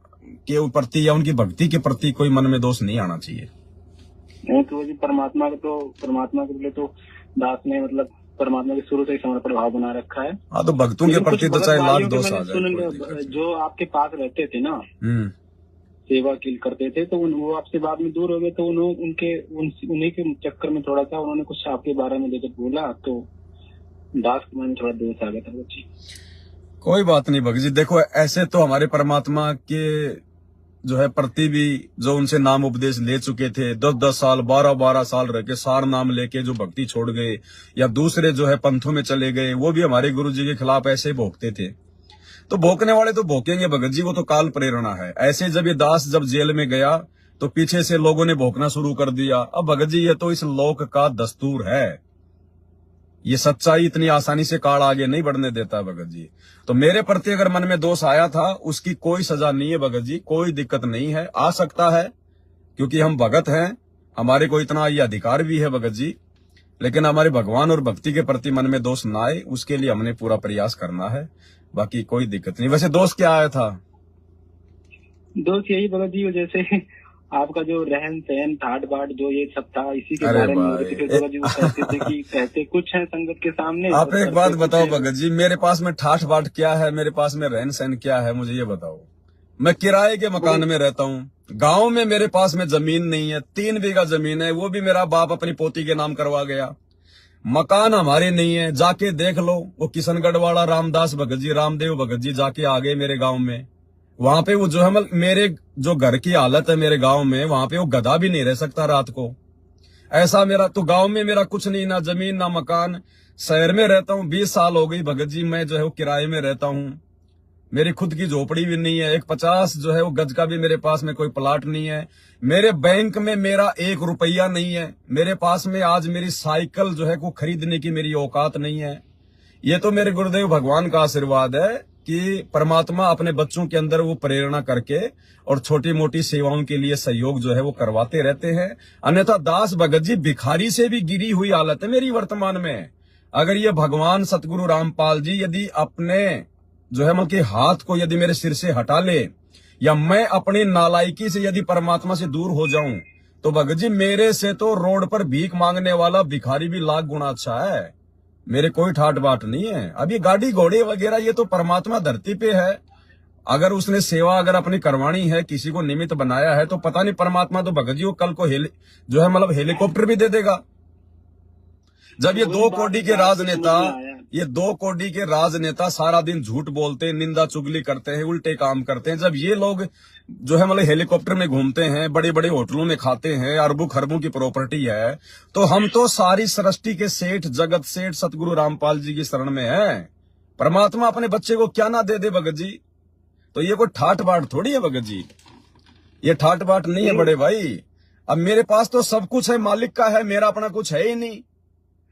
के प्रति या उनकी भक्ति के प्रति कोई मन में दोष नहीं आना चाहिए। नहीं तो जी, परमात्मा के लिए तो दास ने मतलब परमात्मा के शुरू से ही समर्पण भाव बना रखा है। हाँ, तो भक्तों के प्रति तो चाहे लाख दोष आ जाए। जो आपके पास रहते थे ना, सेवा करते थे, तो वो आपसे बाद में दूर हो गए, तो उन्हीं के चक्कर में थोड़ा सा उन्होंने कुछ आपके बारे में जब बोला तो दास के मन में थोड़ा दोष आ गया था बच्ची। कोई बात नहीं भगत जी। देखो, ऐसे तो हमारे परमात्मा के जो है प्रति भी जो उनसे नाम उपदेश ले चुके थे, 10-10 साल 12-12 साल रह के सार नाम लेके जो भक्ति छोड़ गए या दूसरे जो है पंथों में चले गए, वो भी हमारे गुरु जी के खिलाफ ऐसे ही भोंकते थे। तो भोंकने वाले तो भोंकेंगे भगत जी, वो तो काल प्रेरणा है। ऐसे जब ये दास जब जेल में गया तो पीछे से लोगों ने भोंकना शुरू कर दिया। अब भगत जी, ये तो इस लोक का दस्तूर है। ये सच्चाई इतनी आसानी से काल आगे नहीं बढ़ने देता भगत जी। तो मेरे प्रति अगर मन में दोष आया था, उसकी कोई सजा नहीं है भगत जी, कोई दिक्कत नहीं है। आ सकता है क्योंकि हम भगत हैं, हमारे को इतना ये अधिकार भी है भगत जी। लेकिन हमारे भगवान और भक्ति के प्रति मन में दोष ना आए, उसके लिए हमने पूरा प्रयास करना है। बाकी कोई दिक्कत नहीं। वैसे दोष क्या आया था? दोष यही भगत जी, जैसे आपका जो रहन सहन ठाट बाट जो ये सब था, इसी के बारे में वो कहते थे कि कहते कुछ है संगत के सामने। आप एक बात बताओ भगत जी, मेरे पास में ठाठ बाट क्या है, मेरे पास में रहन सहन क्या है, मुझे ये बताओ। मैं किराए के मकान में रहता हूँ, गांव में मेरे पास में जमीन नहीं है, 3 बीघा जमीन है, वो भी मेरा बाप अपनी पोती के नाम करवा गया। मकान हमारे नहीं है, जाके देख लो। वो किशनगढ़ वाला रामदास भगत जी, रामदेव भगत जी जाके आ गए मेरे गाँव में। वहां पे वो जो है मेरे जो घर की हालत है मेरे गांव में, वहां पे वो गधा भी नहीं रह सकता रात को। ऐसा मेरा तो गांव में मेरा कुछ नहीं, ना जमीन ना मकान। शहर में रहता हूँ, 20 साल हो गई भगत जी, मैं जो है वो किराए में रहता हूँ। मेरी खुद की झोपड़ी भी नहीं है, 50 जो है वो गज का भी मेरे पास में कोई प्लाट नहीं है। मेरे बैंक में मेरा 1 रुपया नहीं है। मेरे पास में आज मेरी साइकिल जो है को खरीदने की मेरी औकात नहीं है। ये तो मेरे गुरुदेव भगवान का आशीर्वाद है कि परमात्मा अपने बच्चों के अंदर वो प्रेरणा करके और छोटी मोटी सेवाओं के लिए सहयोग जो है वो करवाते रहते हैं। अन्यथा दास भगत जी भिखारी से भी गिरी हुई हालत है मेरी वर्तमान में। अगर ये भगवान सतगुरु रामपाल जी यदि अपने जो है मतलब हाथ को यदि मेरे सिर से हटा ले, या मैं अपनी नालायकी से यदि परमात्मा से दूर हो जाऊं, तो भगत जी मेरे से तो रोड पर भीख मांगने वाला भिखारी भी लाख गुना अच्छा है। मेरे कोई ठाट बाट नहीं है। अब ये गाड़ी घोड़े वगैरह ये तो परमात्मा धरती पे है। अगर उसने सेवा अगर अपनी करवानी है, किसी को निमित्त बनाया है, तो पता नहीं परमात्मा तो भगत जी को कल को जो है मतलब हेलीकॉप्टर भी दे देगा। जब ये 2 कोटी के राजनेता सारा दिन झूठ बोलते हैं, निंदा चुगली करते हैं, उल्टे काम करते हैं, जब ये लोग जो है मतलब हेलीकॉप्टर में घूमते हैं, बड़े बड़े होटलों में खाते हैं, अरबों खरबों की प्रॉपर्टी है, तो हम तो सारी सृष्टि के सेठ, जगत सेठ सतगुरु रामपाल जी की शरण में है। परमात्मा अपने बच्चे को क्या ना दे दे भगत जी। तो ये कोई ठाट बाट थोड़ी है भगत जी, ये ठाट बाट नहीं है बड़े भाई। अब मेरे पास तो सब कुछ है, मालिक का है, मेरा अपना कुछ है ही नहीं।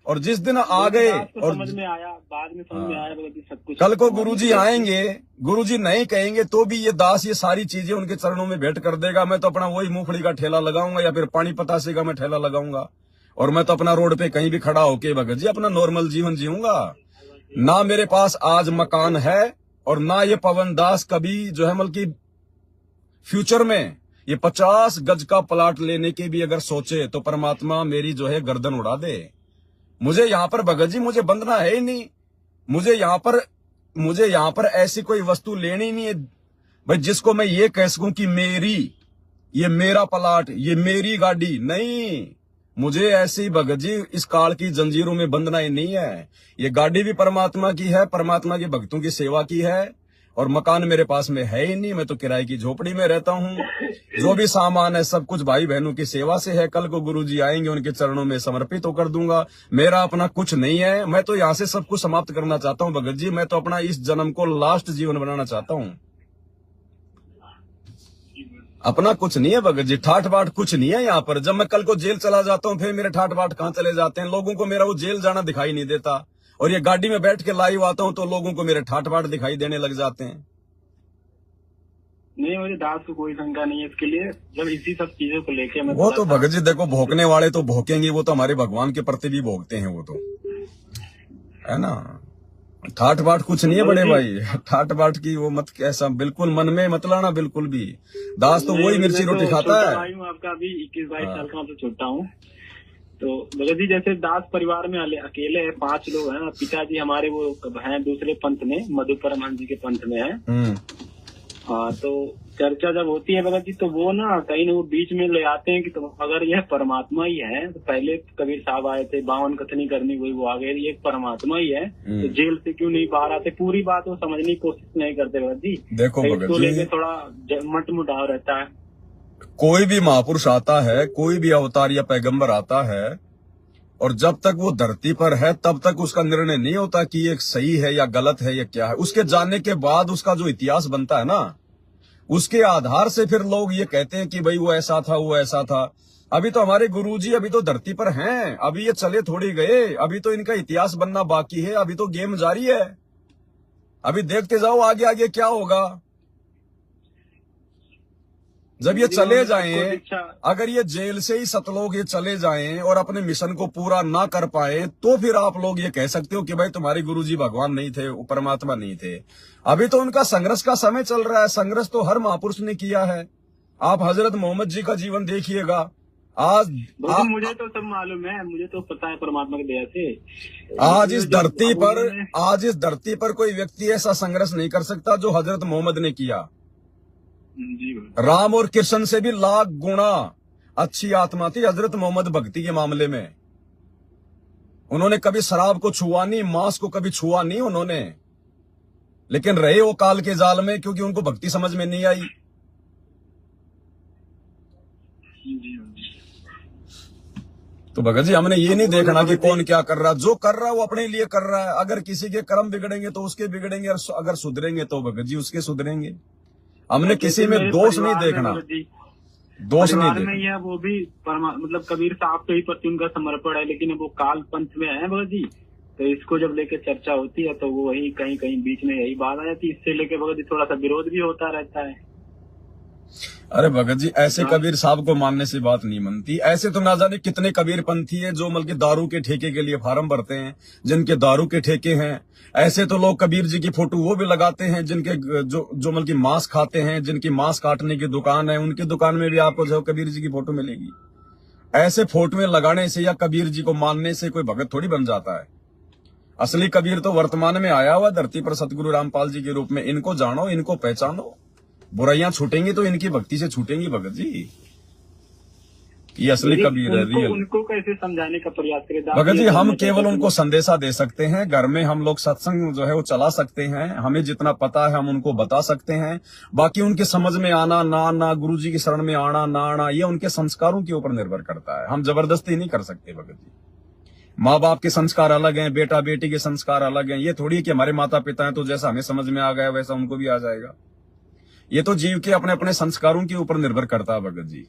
और जिस दिन आ गए और समझ में आया, बाद में समझ में आया सब कुछ। कल को गुरुजी आएंगे, गुरुजी नहीं कहेंगे तो भी ये दास ये सारी चीजें उनके चरणों में भेंट कर देगा। मैं तो अपना वही मूंगफली का ठेला लगाऊंगा या फिर पानी पतासे का मैं ठेला लगाऊंगा, और मैं तो अपना रोड पे कहीं भी खड़ा होके भगत जी अपना नॉर्मल जीवन जीऊंगा। ना मेरे पास आज मकान है और ना ये पवन दास कभी जो है मतलब की फ्यूचर में ये 50 गज का प्लाट लेने की भी अगर सोचे तो परमात्मा मेरी जो है गर्दन उड़ा दे। मुझे यहाँ पर भगत जी मुझे बंधना है ही नहीं। मुझे यहाँ पर ऐसी कोई वस्तु लेनी नहीं है भाई जिसको मैं ये कह सकूं कि ये मेरा प्लाट, ये मेरी गाड़ी। नहीं, मुझे ऐसी भगत जी इस काल की जंजीरों में बंधना ही नहीं है। ये गाड़ी भी परमात्मा की है, परमात्मा के भक्तों की सेवा की है, और मकान मेरे पास में है ही नहीं। मैं तो किराए की झोपड़ी में रहता हूँ। जो भी सामान है सब कुछ भाई बहनों की सेवा से है। कल को गुरुजी आएंगे, उनके चरणों में समर्पित होकर दूंगा। मेरा अपना कुछ नहीं है। मैं तो यहाँ से सब कुछ समाप्त करना चाहता हूँ भगत जी। मैं तो अपना इस जन्म को लास्ट जीवन बनाना चाहता हूँ। अपना कुछ नहीं है भगत जी, ठाठ बाट कुछ नहीं है यहाँ पर। जब मैं कल को जेल चला जाता हूँ फिर मेरे ठाठ बाट कहाँ चले जाते हैं? लोगों को मेरा वो जेल जाना दिखाई नहीं देता, और ये गाड़ी में बैठ के लाइव आता हूँ तो लोगों को मेरे ठाठ बाट दिखाई देने लग जाते हैं। नहीं, मुझे दास को कोई शंका नहीं है इसके लिए। जब इसी सब चीजों को लेके मैं वो तो भगत जी देखो, भोंकने वाले तो भोंकेंगे, वो तो हमारे भगवान के प्रति भी भोंकते हैं, वो तो है ना। ठाठ बाट कुछ नहीं है बड़े भाई, ठाठ बाट की वो मत ऐसा बिल्कुल मन में मत लाना बिल्कुल भी। दास तो वही मिर्ची रोटी खाता है। आपका भी 21-22 साल का, तो छोटा हूँ। तो भगत जी जैसे दास परिवार में अकेले है, 5 लोग हैं। पिताजी हमारे वो हैं दूसरे पंथ में, मधु परमहंस जी के पंथ में है। हाँ, तो चर्चा जब होती है भगत जी तो वो ना कहीं ना वो बीच में ले आते हैं कि तो अगर यह परमात्मा ही है, तो पहले कबीर साहब आए थे, 52 कथनी करनी हुई, वो आ गए, ये परमात्मा ही है तो जेल से क्यों नहीं बाहर आते? पूरी बात वो समझने की कोशिश नहीं करते भगत जी। देखो भगत जी, लेके थोड़ा मट मुटाव रहता है। कोई भी महापुरुष आता है, कोई भी अवतार या पैगंबर आता है, और जब तक वो धरती पर है तब तक उसका निर्णय नहीं होता कि ये सही है या गलत है या क्या है। उसके जानने के बाद उसका जो इतिहास बनता है ना, उसके आधार से फिर लोग ये कहते हैं कि भाई वो ऐसा था, वो ऐसा था। अभी तो हमारे गुरुजी अभी तो धरती पर हैं, अभी ये चले थोड़ी गए, अभी तो इनका इतिहास बनना बाकी है, अभी तो गेम जारी है। अभी देखते जाओ आगे आगे क्या होगा। जब ये चले जाएं, अगर ये जेल से ही सतलोग ये चले जाएं और अपने मिशन को पूरा ना कर पाए, तो फिर आप लोग ये कह सकते हो कि भाई तुम्हारे गुरुजी भगवान नहीं थे, वो परमात्मा नहीं थे। अभी तो उनका संघर्ष का समय चल रहा है। संघर्ष तो हर महापुरुष ने किया है। आप हजरत मोहम्मद जी का जीवन देखिएगा। आज मुझे तो सब मालूम है, मुझे तो पता है परमात्मा की दया से। आज इस धरती पर कोई व्यक्ति ऐसा संघर्ष नहीं कर सकता जो हजरत मोहम्मद ने किया। राम और कृष्ण से भी लाख गुना अच्छी आत्मा थी हजरत मोहम्मद भक्ति के मामले में। उन्होंने कभी शराब को छुआ नहीं, मांस को कभी छुआ नहीं उन्होंने, लेकिन रहे वो काल के जाल में क्योंकि उनको भक्ति समझ में नहीं आई। तो भगत जी हमने ये नहीं देखना कि कौन क्या कर रहा, जो कर रहा है वो अपने लिए कर रहा है। अगर किसी के कर्म बिगड़ेंगे तो उसके बिगड़ेंगे, अगर सुधरेंगे तो भगत जी उसके सुधरेंगे। हमने किसी में दोष नहीं देखना, दोष नहीं देखना। वो भी मतलब कबीर साहब के ही प्रति उनका समर्पण है, लेकिन वो काल पंथ में है भगत जी। तो इसको जब लेके चर्चा होती है तो वो वही कहीं कहीं बीच में यही बात आ जाती है। इससे लेके भगत जी थोड़ा सा विरोध भी होता रहता है। अरे भगत जी ऐसे कबीर साहब को मानने से बात नहीं बनती। ऐसे तो ना जाने कितने कबीर पंथी है जो मतलब दारू के ठेके के लिए फार्म भरते हैं, जिनके दारू के ठेके हैं। ऐसे तो लोग कबीर जी की फोटो वो भी लगाते हैं जिनके जो मतलब मांस खाते हैं, जिनकी मांस काटने की दुकान है, उनकी दुकान में भी आपको जो कबीर जी की फोटो मिलेगी। ऐसे फोटो में लगाने से या कबीर जी को मानने से कोई भगत थोड़ी बन जाता है। असली कबीर तो वर्तमान में आया हुआ धरती पर सतगुरु रामपाल जी के रूप में। इनको जानो, इनको पहचानो। बुराइयां छूटेंगी तो इनकी भक्ति से छूटेंगी भगत जी। ये असली कबीर है, रियल। उनको कैसे समझाने का प्रयास करें भगत जी? हम केवल उनको संदेशा दे सकते हैं। घर में हम लोग सत्संग जो है वो चला सकते हैं। हमें जितना पता है हम उनको बता सकते हैं। बाकी उनके समझ में आना ना आना, गुरु जी की शरण में आना ना आना, ये उनके संस्कारों के ऊपर निर्भर करता है। हम जबरदस्ती नहीं कर सकते भगत जी। माँ बाप के संस्कार अलग हैं, बेटा बेटी के संस्कार अलग हैं। ये थोड़ी कि हमारे माता पिता हैं तो जैसा हमें समझ में आ गया वैसा उनको भी आ जाएगा। ये तो जीव के अपने अपने संस्कारों के ऊपर निर्भर करता है भगत जी।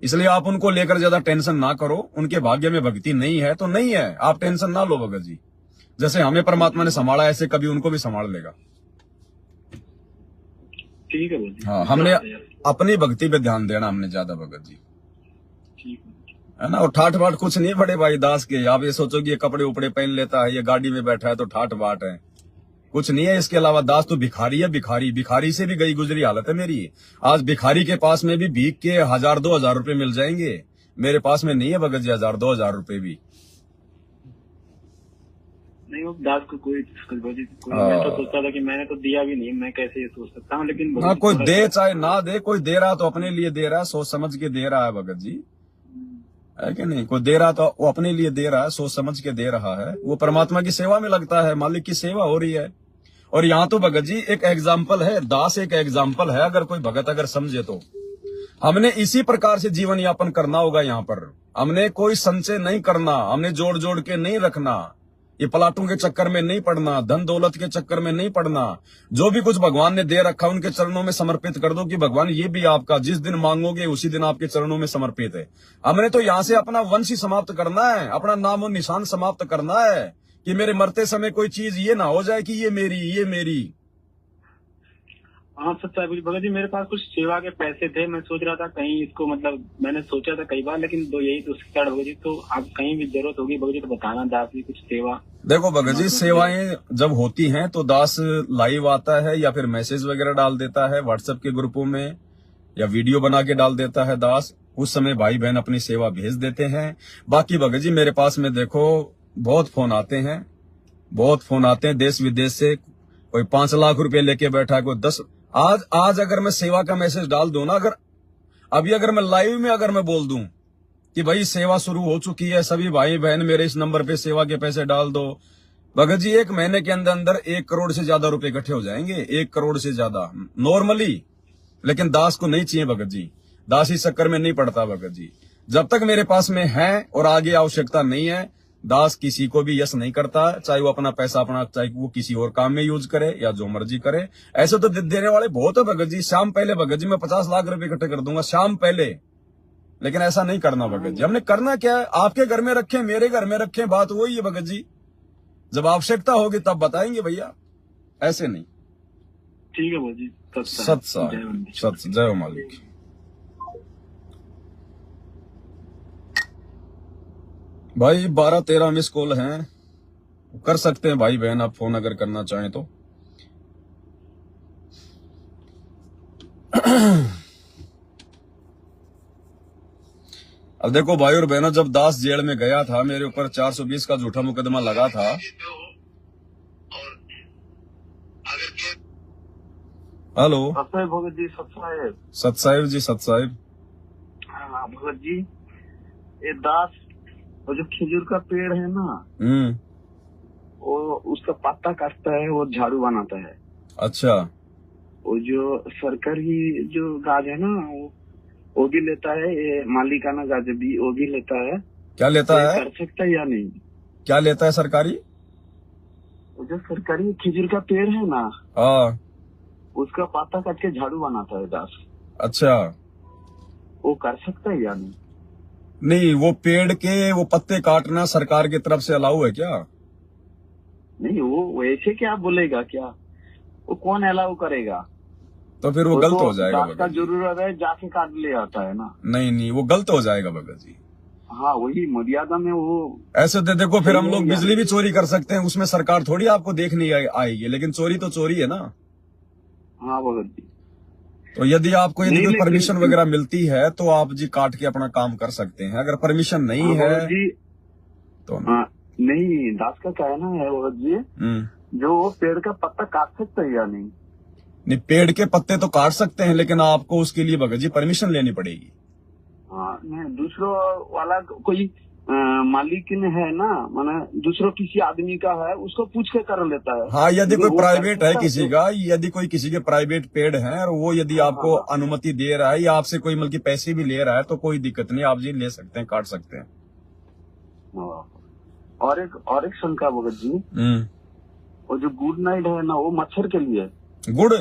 इसलिए आप उनको लेकर ज्यादा टेंशन ना करो। उनके भाग्य में भक्ति नहीं है तो नहीं है, आप टेंशन ना लो भगत जी। जैसे हमें परमात्मा ने संभाला ऐसे कभी उनको भी संभाल लेगा। ठीक है भगत जी। हाँ, हमने अपनी भक्ति पे ध्यान देना, हमने ज्यादा भगत जी, है ना। और ठाठ बाट कुछ नहीं बड़े भाई दास के। आप ये सोचो कि ये कपड़े उपड़े पहन लेता है, ये गाड़ी में बैठा है तो ठाठ बाट है, कुछ नहीं है। इसके अलावा दास तो भिखारी है। भिखारी से भी गई गुजरी हालत है मेरी। आज भिखारी के पास में भी भीख के 1000-2000 रुपए मिल जाएंगे। मेरे पास में नहीं है भगत जी 1000-2000 रुपए भी नहीं। दास को कोई मैं तो सोचता था कि मैंने तो दिया भी नहीं, मैं कैसे ये सोच सकता हूँ। लेकिन हाँ, कोई दे चाहे ना दे, कोई दे रहा तो अपने लिए दे रहा है, सोच समझ के दे रहा है भगत जी, है कि नहीं। कोई दे रहा तो वो अपने लिए दे रहा है, सोच समझ के दे रहा है। वो परमात्मा की सेवा में लगता है, मालिक की सेवा हो रही है। और यहाँ तो भगत जी एक एग्जाम्पल है, दास एक एग्जाम्पल है। अगर कोई भगत अगर समझे तो हमने इसी प्रकार से जीवन यापन करना होगा। यहाँ पर हमने कोई संचय नहीं करना, हमने जोड़ जोड़ के नहीं रखना। ये प्लाटों के चक्कर में नहीं पड़ना, धन दौलत के चक्कर में नहीं पड़ना। जो भी कुछ भगवान ने दे रखा उनके चरणों में समर्पित कर दो कि भगवान ये भी आपका, जिस दिन मांगोगे उसी दिन आपके चरणों में समर्पित है। हमने तो यहाँ से अपना वंश ही समाप्त करना है, अपना नाम और निशान समाप्त करना है कि मेरे मरते समय कोई चीज ये ना हो जाए कि ये मेरी। हाँ सच्चा भगत जी, मेरे पास कुछ सेवा के पैसे थे, मैं सोच रहा था कहीं इसको, मतलब मैंने सोचा था कई बार, लेकिन दो यही तो स्टार्ट भगत जी, तो आप कहीं भी जरूरत होगी भगत जी तो बताना, दास की कुछ सेवा। देखो भगत जी, सेवाएं जब होती हैं तो दास लाइव आता है या फिर मैसेज वगैरह डाल देता है व्हाट्सएप के ग्रुपों में, या वीडियो बना के डाल देता है दास। उस समय भाई बहन अपनी सेवा भेज देते हैं। बाकी भगत जी मेरे पास में देखो बहुत फोन आते हैं, देश विदेश से। कोई 5 लाख रुपए लेके बैठा है, कोई 10। आज अगर मैं सेवा का मैसेज डाल दूं ना, अगर मैं लाइव में अगर मैं बोल दूं कि भाई सेवा शुरू हो चुकी है, सभी भाई बहन मेरे इस नंबर पे सेवा के पैसे डाल दो, भगत जी 1 महीने के अंदर 1 करोड़ से ज्यादा रुपए इकट्ठे हो जाएंगे, 1 करोड़ से ज्यादा नॉर्मली। लेकिन दास को नहीं चाहिए भगत जी, दास इस चक्कर में नहीं पड़ता भगत जी। जब तक मेरे पास में है और आगे आवश्यकता नहीं है, दास किसी को भी यस नहीं करता, चाहे वो अपना पैसा चाहे वो किसी और काम में यूज करे या जो मर्जी करे। ऐसे तो देने वाले बहुत है भगत जी। शाम पहले भगत जी मैं 50 लाख रुपए इकट्ठे कर दूंगा शाम पहले, लेकिन ऐसा नहीं करना भगत जी। हमने करना क्या है, आपके घर में रखें, मेरे घर में रखें, बात वही है भगत जी। जब आवश्यकता होगी तब बताएंगे भैया, ऐसे नहीं। ठीक है भगत जी, सत्य जय हो मालिक। भाई 12-13 मिस कॉल हैं, कर सकते हैं भाई बहन आप फोन अगर करना चाहें तो। अब देखो भाई और बहनों, जब दास जेल में गया था, मेरे ऊपर 420 का झूठा मुकदमा लगा था। हेलो भगत जी, सतसाहिब जी, सतसाहिब। हाँ भगत जी, ये दास वो जो खजूर का पेड़ है ना, वो उसका पत्ता काटता है, वो झाड़ू बनाता है। अच्छा। वो जो सरकारी जो गाज है ना, वो भी लेता है, ये मालिकाना गाज भी वो भी लेता है। क्या लेता है? कर सकता है या नहीं? क्या लेता है सरकारी? वो जो सरकारी खजूर का पेड़ है ना, हाँ, उसका पत्ता काट के झाड़ू बनाता है दास। अच्छा, वो कर सकता है या नहीं? नहीं, वो पेड़ के वो पत्ते काटना सरकार की तरफ से अलाउ है क्या? नहीं, वो वैसे क्या बोलेगा, क्या वो कौन अलाउ करेगा? तो फिर वो गलत हो जाएगा भगत जी। जरूरत है जाके काट ले आता है ना। नहीं, वो गलत हो जाएगा भगत जी। हाँ, वही मर्यादा में वो ऐसे तो देखो, फिर हम लोग बिजली भी चोरी कर सकते हैं, उसमें सरकार थोड़ी आपको देखने आएगी, लेकिन चोरी तो चोरी है ना। हाँ भगत जी। तो यदि आपको यदि कोई परमिशन वगैरह मिलती है तो आप जी काट के अपना काम कर सकते हैं। अगर परमिशन नहीं है जी तो नहीं। दास का कहना है भगत जी, जो पेड़ का पत्ता काट सकते हैं या नहीं? नहीं, पेड़ के पत्ते तो काट सकते हैं, लेकिन आपको उसके लिए भगत जी परमिशन लेनी पड़ेगी। हाँ, नहीं, दूसरों वाला कोई मालिक है ना, माने दूसरों किसी आदमी का है, उसको पूछ के कर लेता है। हाँ, यदि कोई प्राइवेट है किसी का, यदि कोई किसी के प्राइवेट पेड़ है और वो यदि आपको अनुमति दे रहा है या आपसे कोई मतलब पैसे भी ले रहा है तो कोई दिक्कत नहीं, आप जी ले सकते हैं, काट सकते हैं। और एक शंका भगत जी, वो जो गुड नाइट है ना, वो मच्छर के लिए गुड,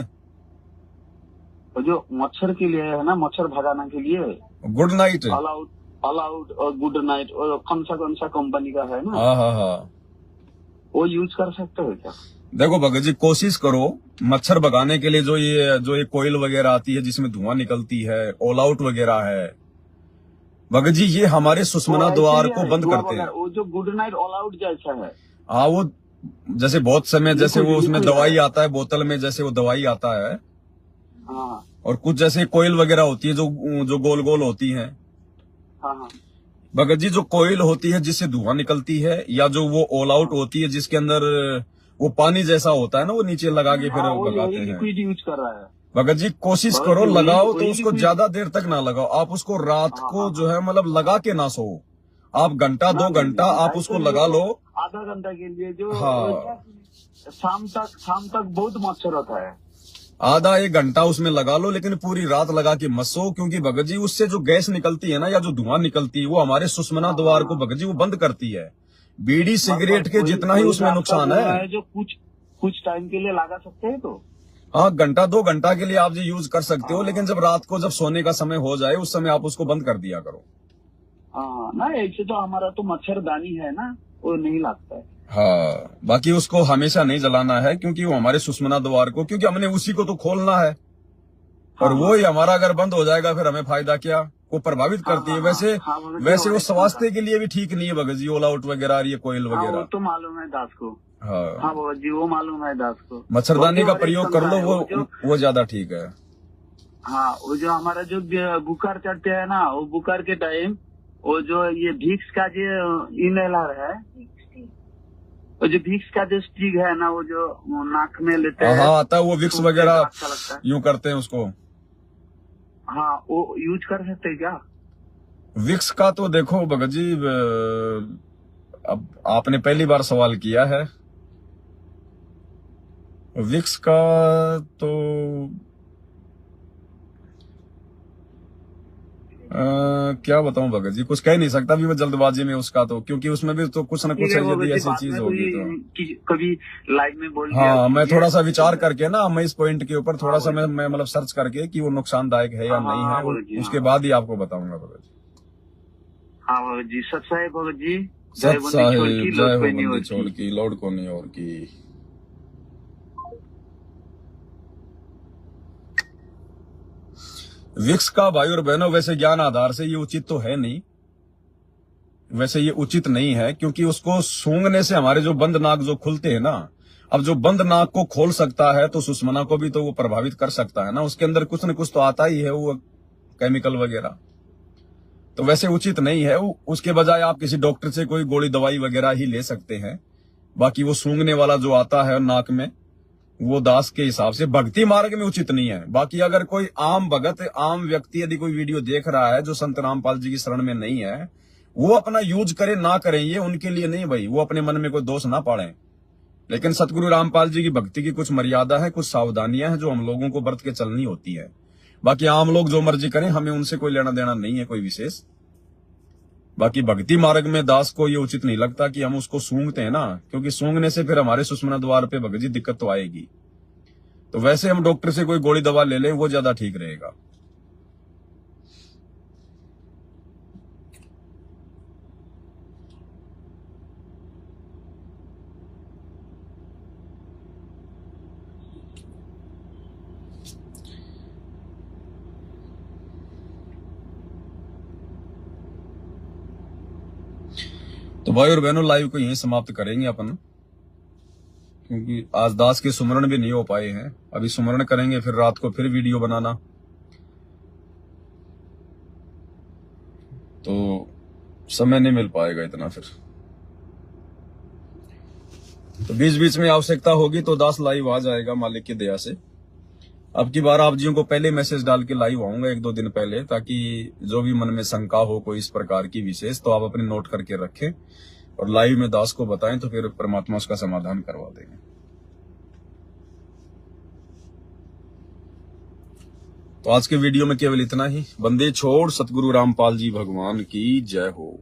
वो जो मच्छर के लिए है ना, मच्छर भगाने के लिए गुड नाइट, ऑल आउट और गुड नाइट, और कौन सा कंपनी का है ना, हाँ, वो यूज कर सकते हो क्या? देखो भगत जी, कोशिश करो मच्छर भगाने के लिए जो ये कोयल वगैरह आती है जिसमें धुआं निकलती है, ऑल आउट वगैरह है भगत जी, ये हमारे सुषमना द्वार को बंद करते हैं। वो जो गुड नाइट ऑल आउट जैसा है, हाँ, वो जैसे बहुत समय जैसे वो उसमें दवाई आता है बोतल में, जैसे वो दवाई आता है, हाँ, और कुछ जैसे कोयल वगैरह होती है जो गोल गोल होती है। हाँ, भगत जी, जो कोयल होती है जिससे धुआं निकलती है, या जो वो ऑल आउट होती है जिसके अंदर वो पानी जैसा होता है ना, वो नीचे लगा के फिर भगाते हैं। यूज कर रहा है भगत जी, कोशिश करो लगाओ तो उसको ज्यादा देर तक ना लगाओ, आप उसको रात को जो है मतलब लगा के ना सो, आप घंटा 2 घंटा आप उसको लगा लो, आधा घंटा के लिए, जो हाँ, शाम तक बहुत मच्छर होता है, आधा 1 घंटा उसमें लगा लो, लेकिन पूरी रात लगा के मत सो, क्योंकि भगत जी उससे जो गैस निकलती है ना, या जो धुआं निकलती है, वो हमारे सुषमना द्वार को भगत जी वो बंद करती है। बीड़ी सिगरेट के जितना ही उसमें नुकसान है, जो कुछ टाइम के लिए लगा सकते हैं। तो हाँ, घंटा 2 घंटा के लिए आप ये यूज कर सकते हो, लेकिन जब रात को जब सोने का समय हो जाए उस समय आप उसको बंद कर दिया करो। हाँ ना, ऐसे तो हमारा तो मच्छरदानी है ना, वो नहीं लगता है। हाँ, बाकी उसको हमेशा नहीं जलाना है, क्योंकि वो हमारे सुषमना द्वार को, क्योंकि हमने उसी को तो खोलना है, और वो ही हमारा अगर बंद हो जाएगा फिर हमें फायदा क्या, वो प्रभावित करती है। वैसे वो स्वास्थ्य के लिए भी ठीक नहीं है भगत जी, ऑल आउट वगैरह, ये कोयल वगैरह। तो मालूम है दास को। हाँ भगत जी, वो मालूम है दास को। मच्छरदानी का प्रयोग कर लो, वो ज्यादा ठीक है। हाँ, वो जो हमारा जो बुखार चढ़ते है ना, वो बुखार के टाइम वो जो ये विक्स का जो इनहेलर है, वो जो विक्स का जो स्टिक है ना, वो जो नाक में लेते हैं। हाँ, आता है वो विक्स वगैरह, यूं करते हैं उसको। हाँ, वो यूज कर सकते हैं क्या? विक्स का तो देखो भगत जी, अब आपने पहली बार सवाल किया है। विक्स का तो क्या बताऊं भगत जी, कुछ कह नहीं सकता अभी मैं जल्दबाजी में उसका, तो क्योंकि उसमें भी तो कुछ न कुछ यदि ऐसी चीज होगी तो कभी लाइव में बोल। हाँ, मैं थोड़ा सा विचार करके ना, मैं इस पॉइंट के ऊपर थोड़ा सा मैं मतलब सर्च करके कि वो नुकसानदायक है या नहीं है, उसके बाद ही आपको बताऊंगा भगत जी। हाँ भगत जी, सच है भगत जी। सच साहिब, जय हो बंदी छोड़ की, लौट को नहीं और की। विक्स का भाई और बहनों वैसे ज्ञान आधार से ये उचित तो है नहीं, वैसे ये उचित नहीं है, क्योंकि उसको सूंघने से हमारे जो बंद नाक जो खुलते हैं ना, अब जो बंद नाक को खोल सकता है तो सुषमना को भी तो वो प्रभावित कर सकता है ना, उसके अंदर कुछ न कुछ तो आता ही है, वो केमिकल वगैरह, तो वैसे उचित नहीं है। उसके बजाय आप किसी डॉक्टर से कोई गोली दवाई वगैरह ही ले सकते हैं। बाकी वो सूंघने वाला जो आता है नाक में, वो दास के हिसाब से भक्ति मार्ग में उचित नहीं है। बाकी अगर कोई आम भगत, आम व्यक्ति यदि कोई वीडियो देख रहा है जो संत रामपाल जी की शरण में नहीं है, वो अपना यूज करे ना करें, ये उनके लिए नहीं भाई, वो अपने मन में कोई दोष ना पाड़े। लेकिन सतगुरु रामपाल जी की भक्ति की कुछ मर्यादा है, कुछ सावधानियां हैं जो हम लोगों को बरत के चलनी होती है। बाकी आम लोग जो मर्जी करें, हमें उनसे कोई लेना देना नहीं है कोई विशेष। बाकी भक्ति मार्ग में दास को ये उचित नहीं लगता कि हम उसको सूंघते हैं ना, क्योंकि सूंघने से फिर हमारे सुषमना द्वार पे भगत जी दिक्कत तो आएगी। तो वैसे हम डॉक्टर से कोई गोली दवा ले लें, वो ज्यादा ठीक रहेगा। तो भाई और बहनों, लाइव को यहीं समाप्त करेंगे अपन, क्योंकि आज दास के सुमरण भी नहीं हो पाए हैं। अभी सुमरण करेंगे, फिर रात को फिर वीडियो बनाना, तो समय नहीं मिल पाएगा इतना। फिर तो बीच बीच में आवश्यकता होगी तो दास लाइव आ जाएगा मालिक की दया से। अब की बार आप जियों को पहले मैसेज डाल के लाइव आऊंगा 1-2 दिन पहले, ताकि जो भी मन में शंका हो कोई इस प्रकार की विशेष, तो आप अपने नोट करके रखें और लाइव में दास को बताएं, तो फिर परमात्मा उसका समाधान करवा देंगे। तो आज के वीडियो में केवल इतना ही। बंदे छोड़ सतगुरु रामपाल जी भगवान की जय हो।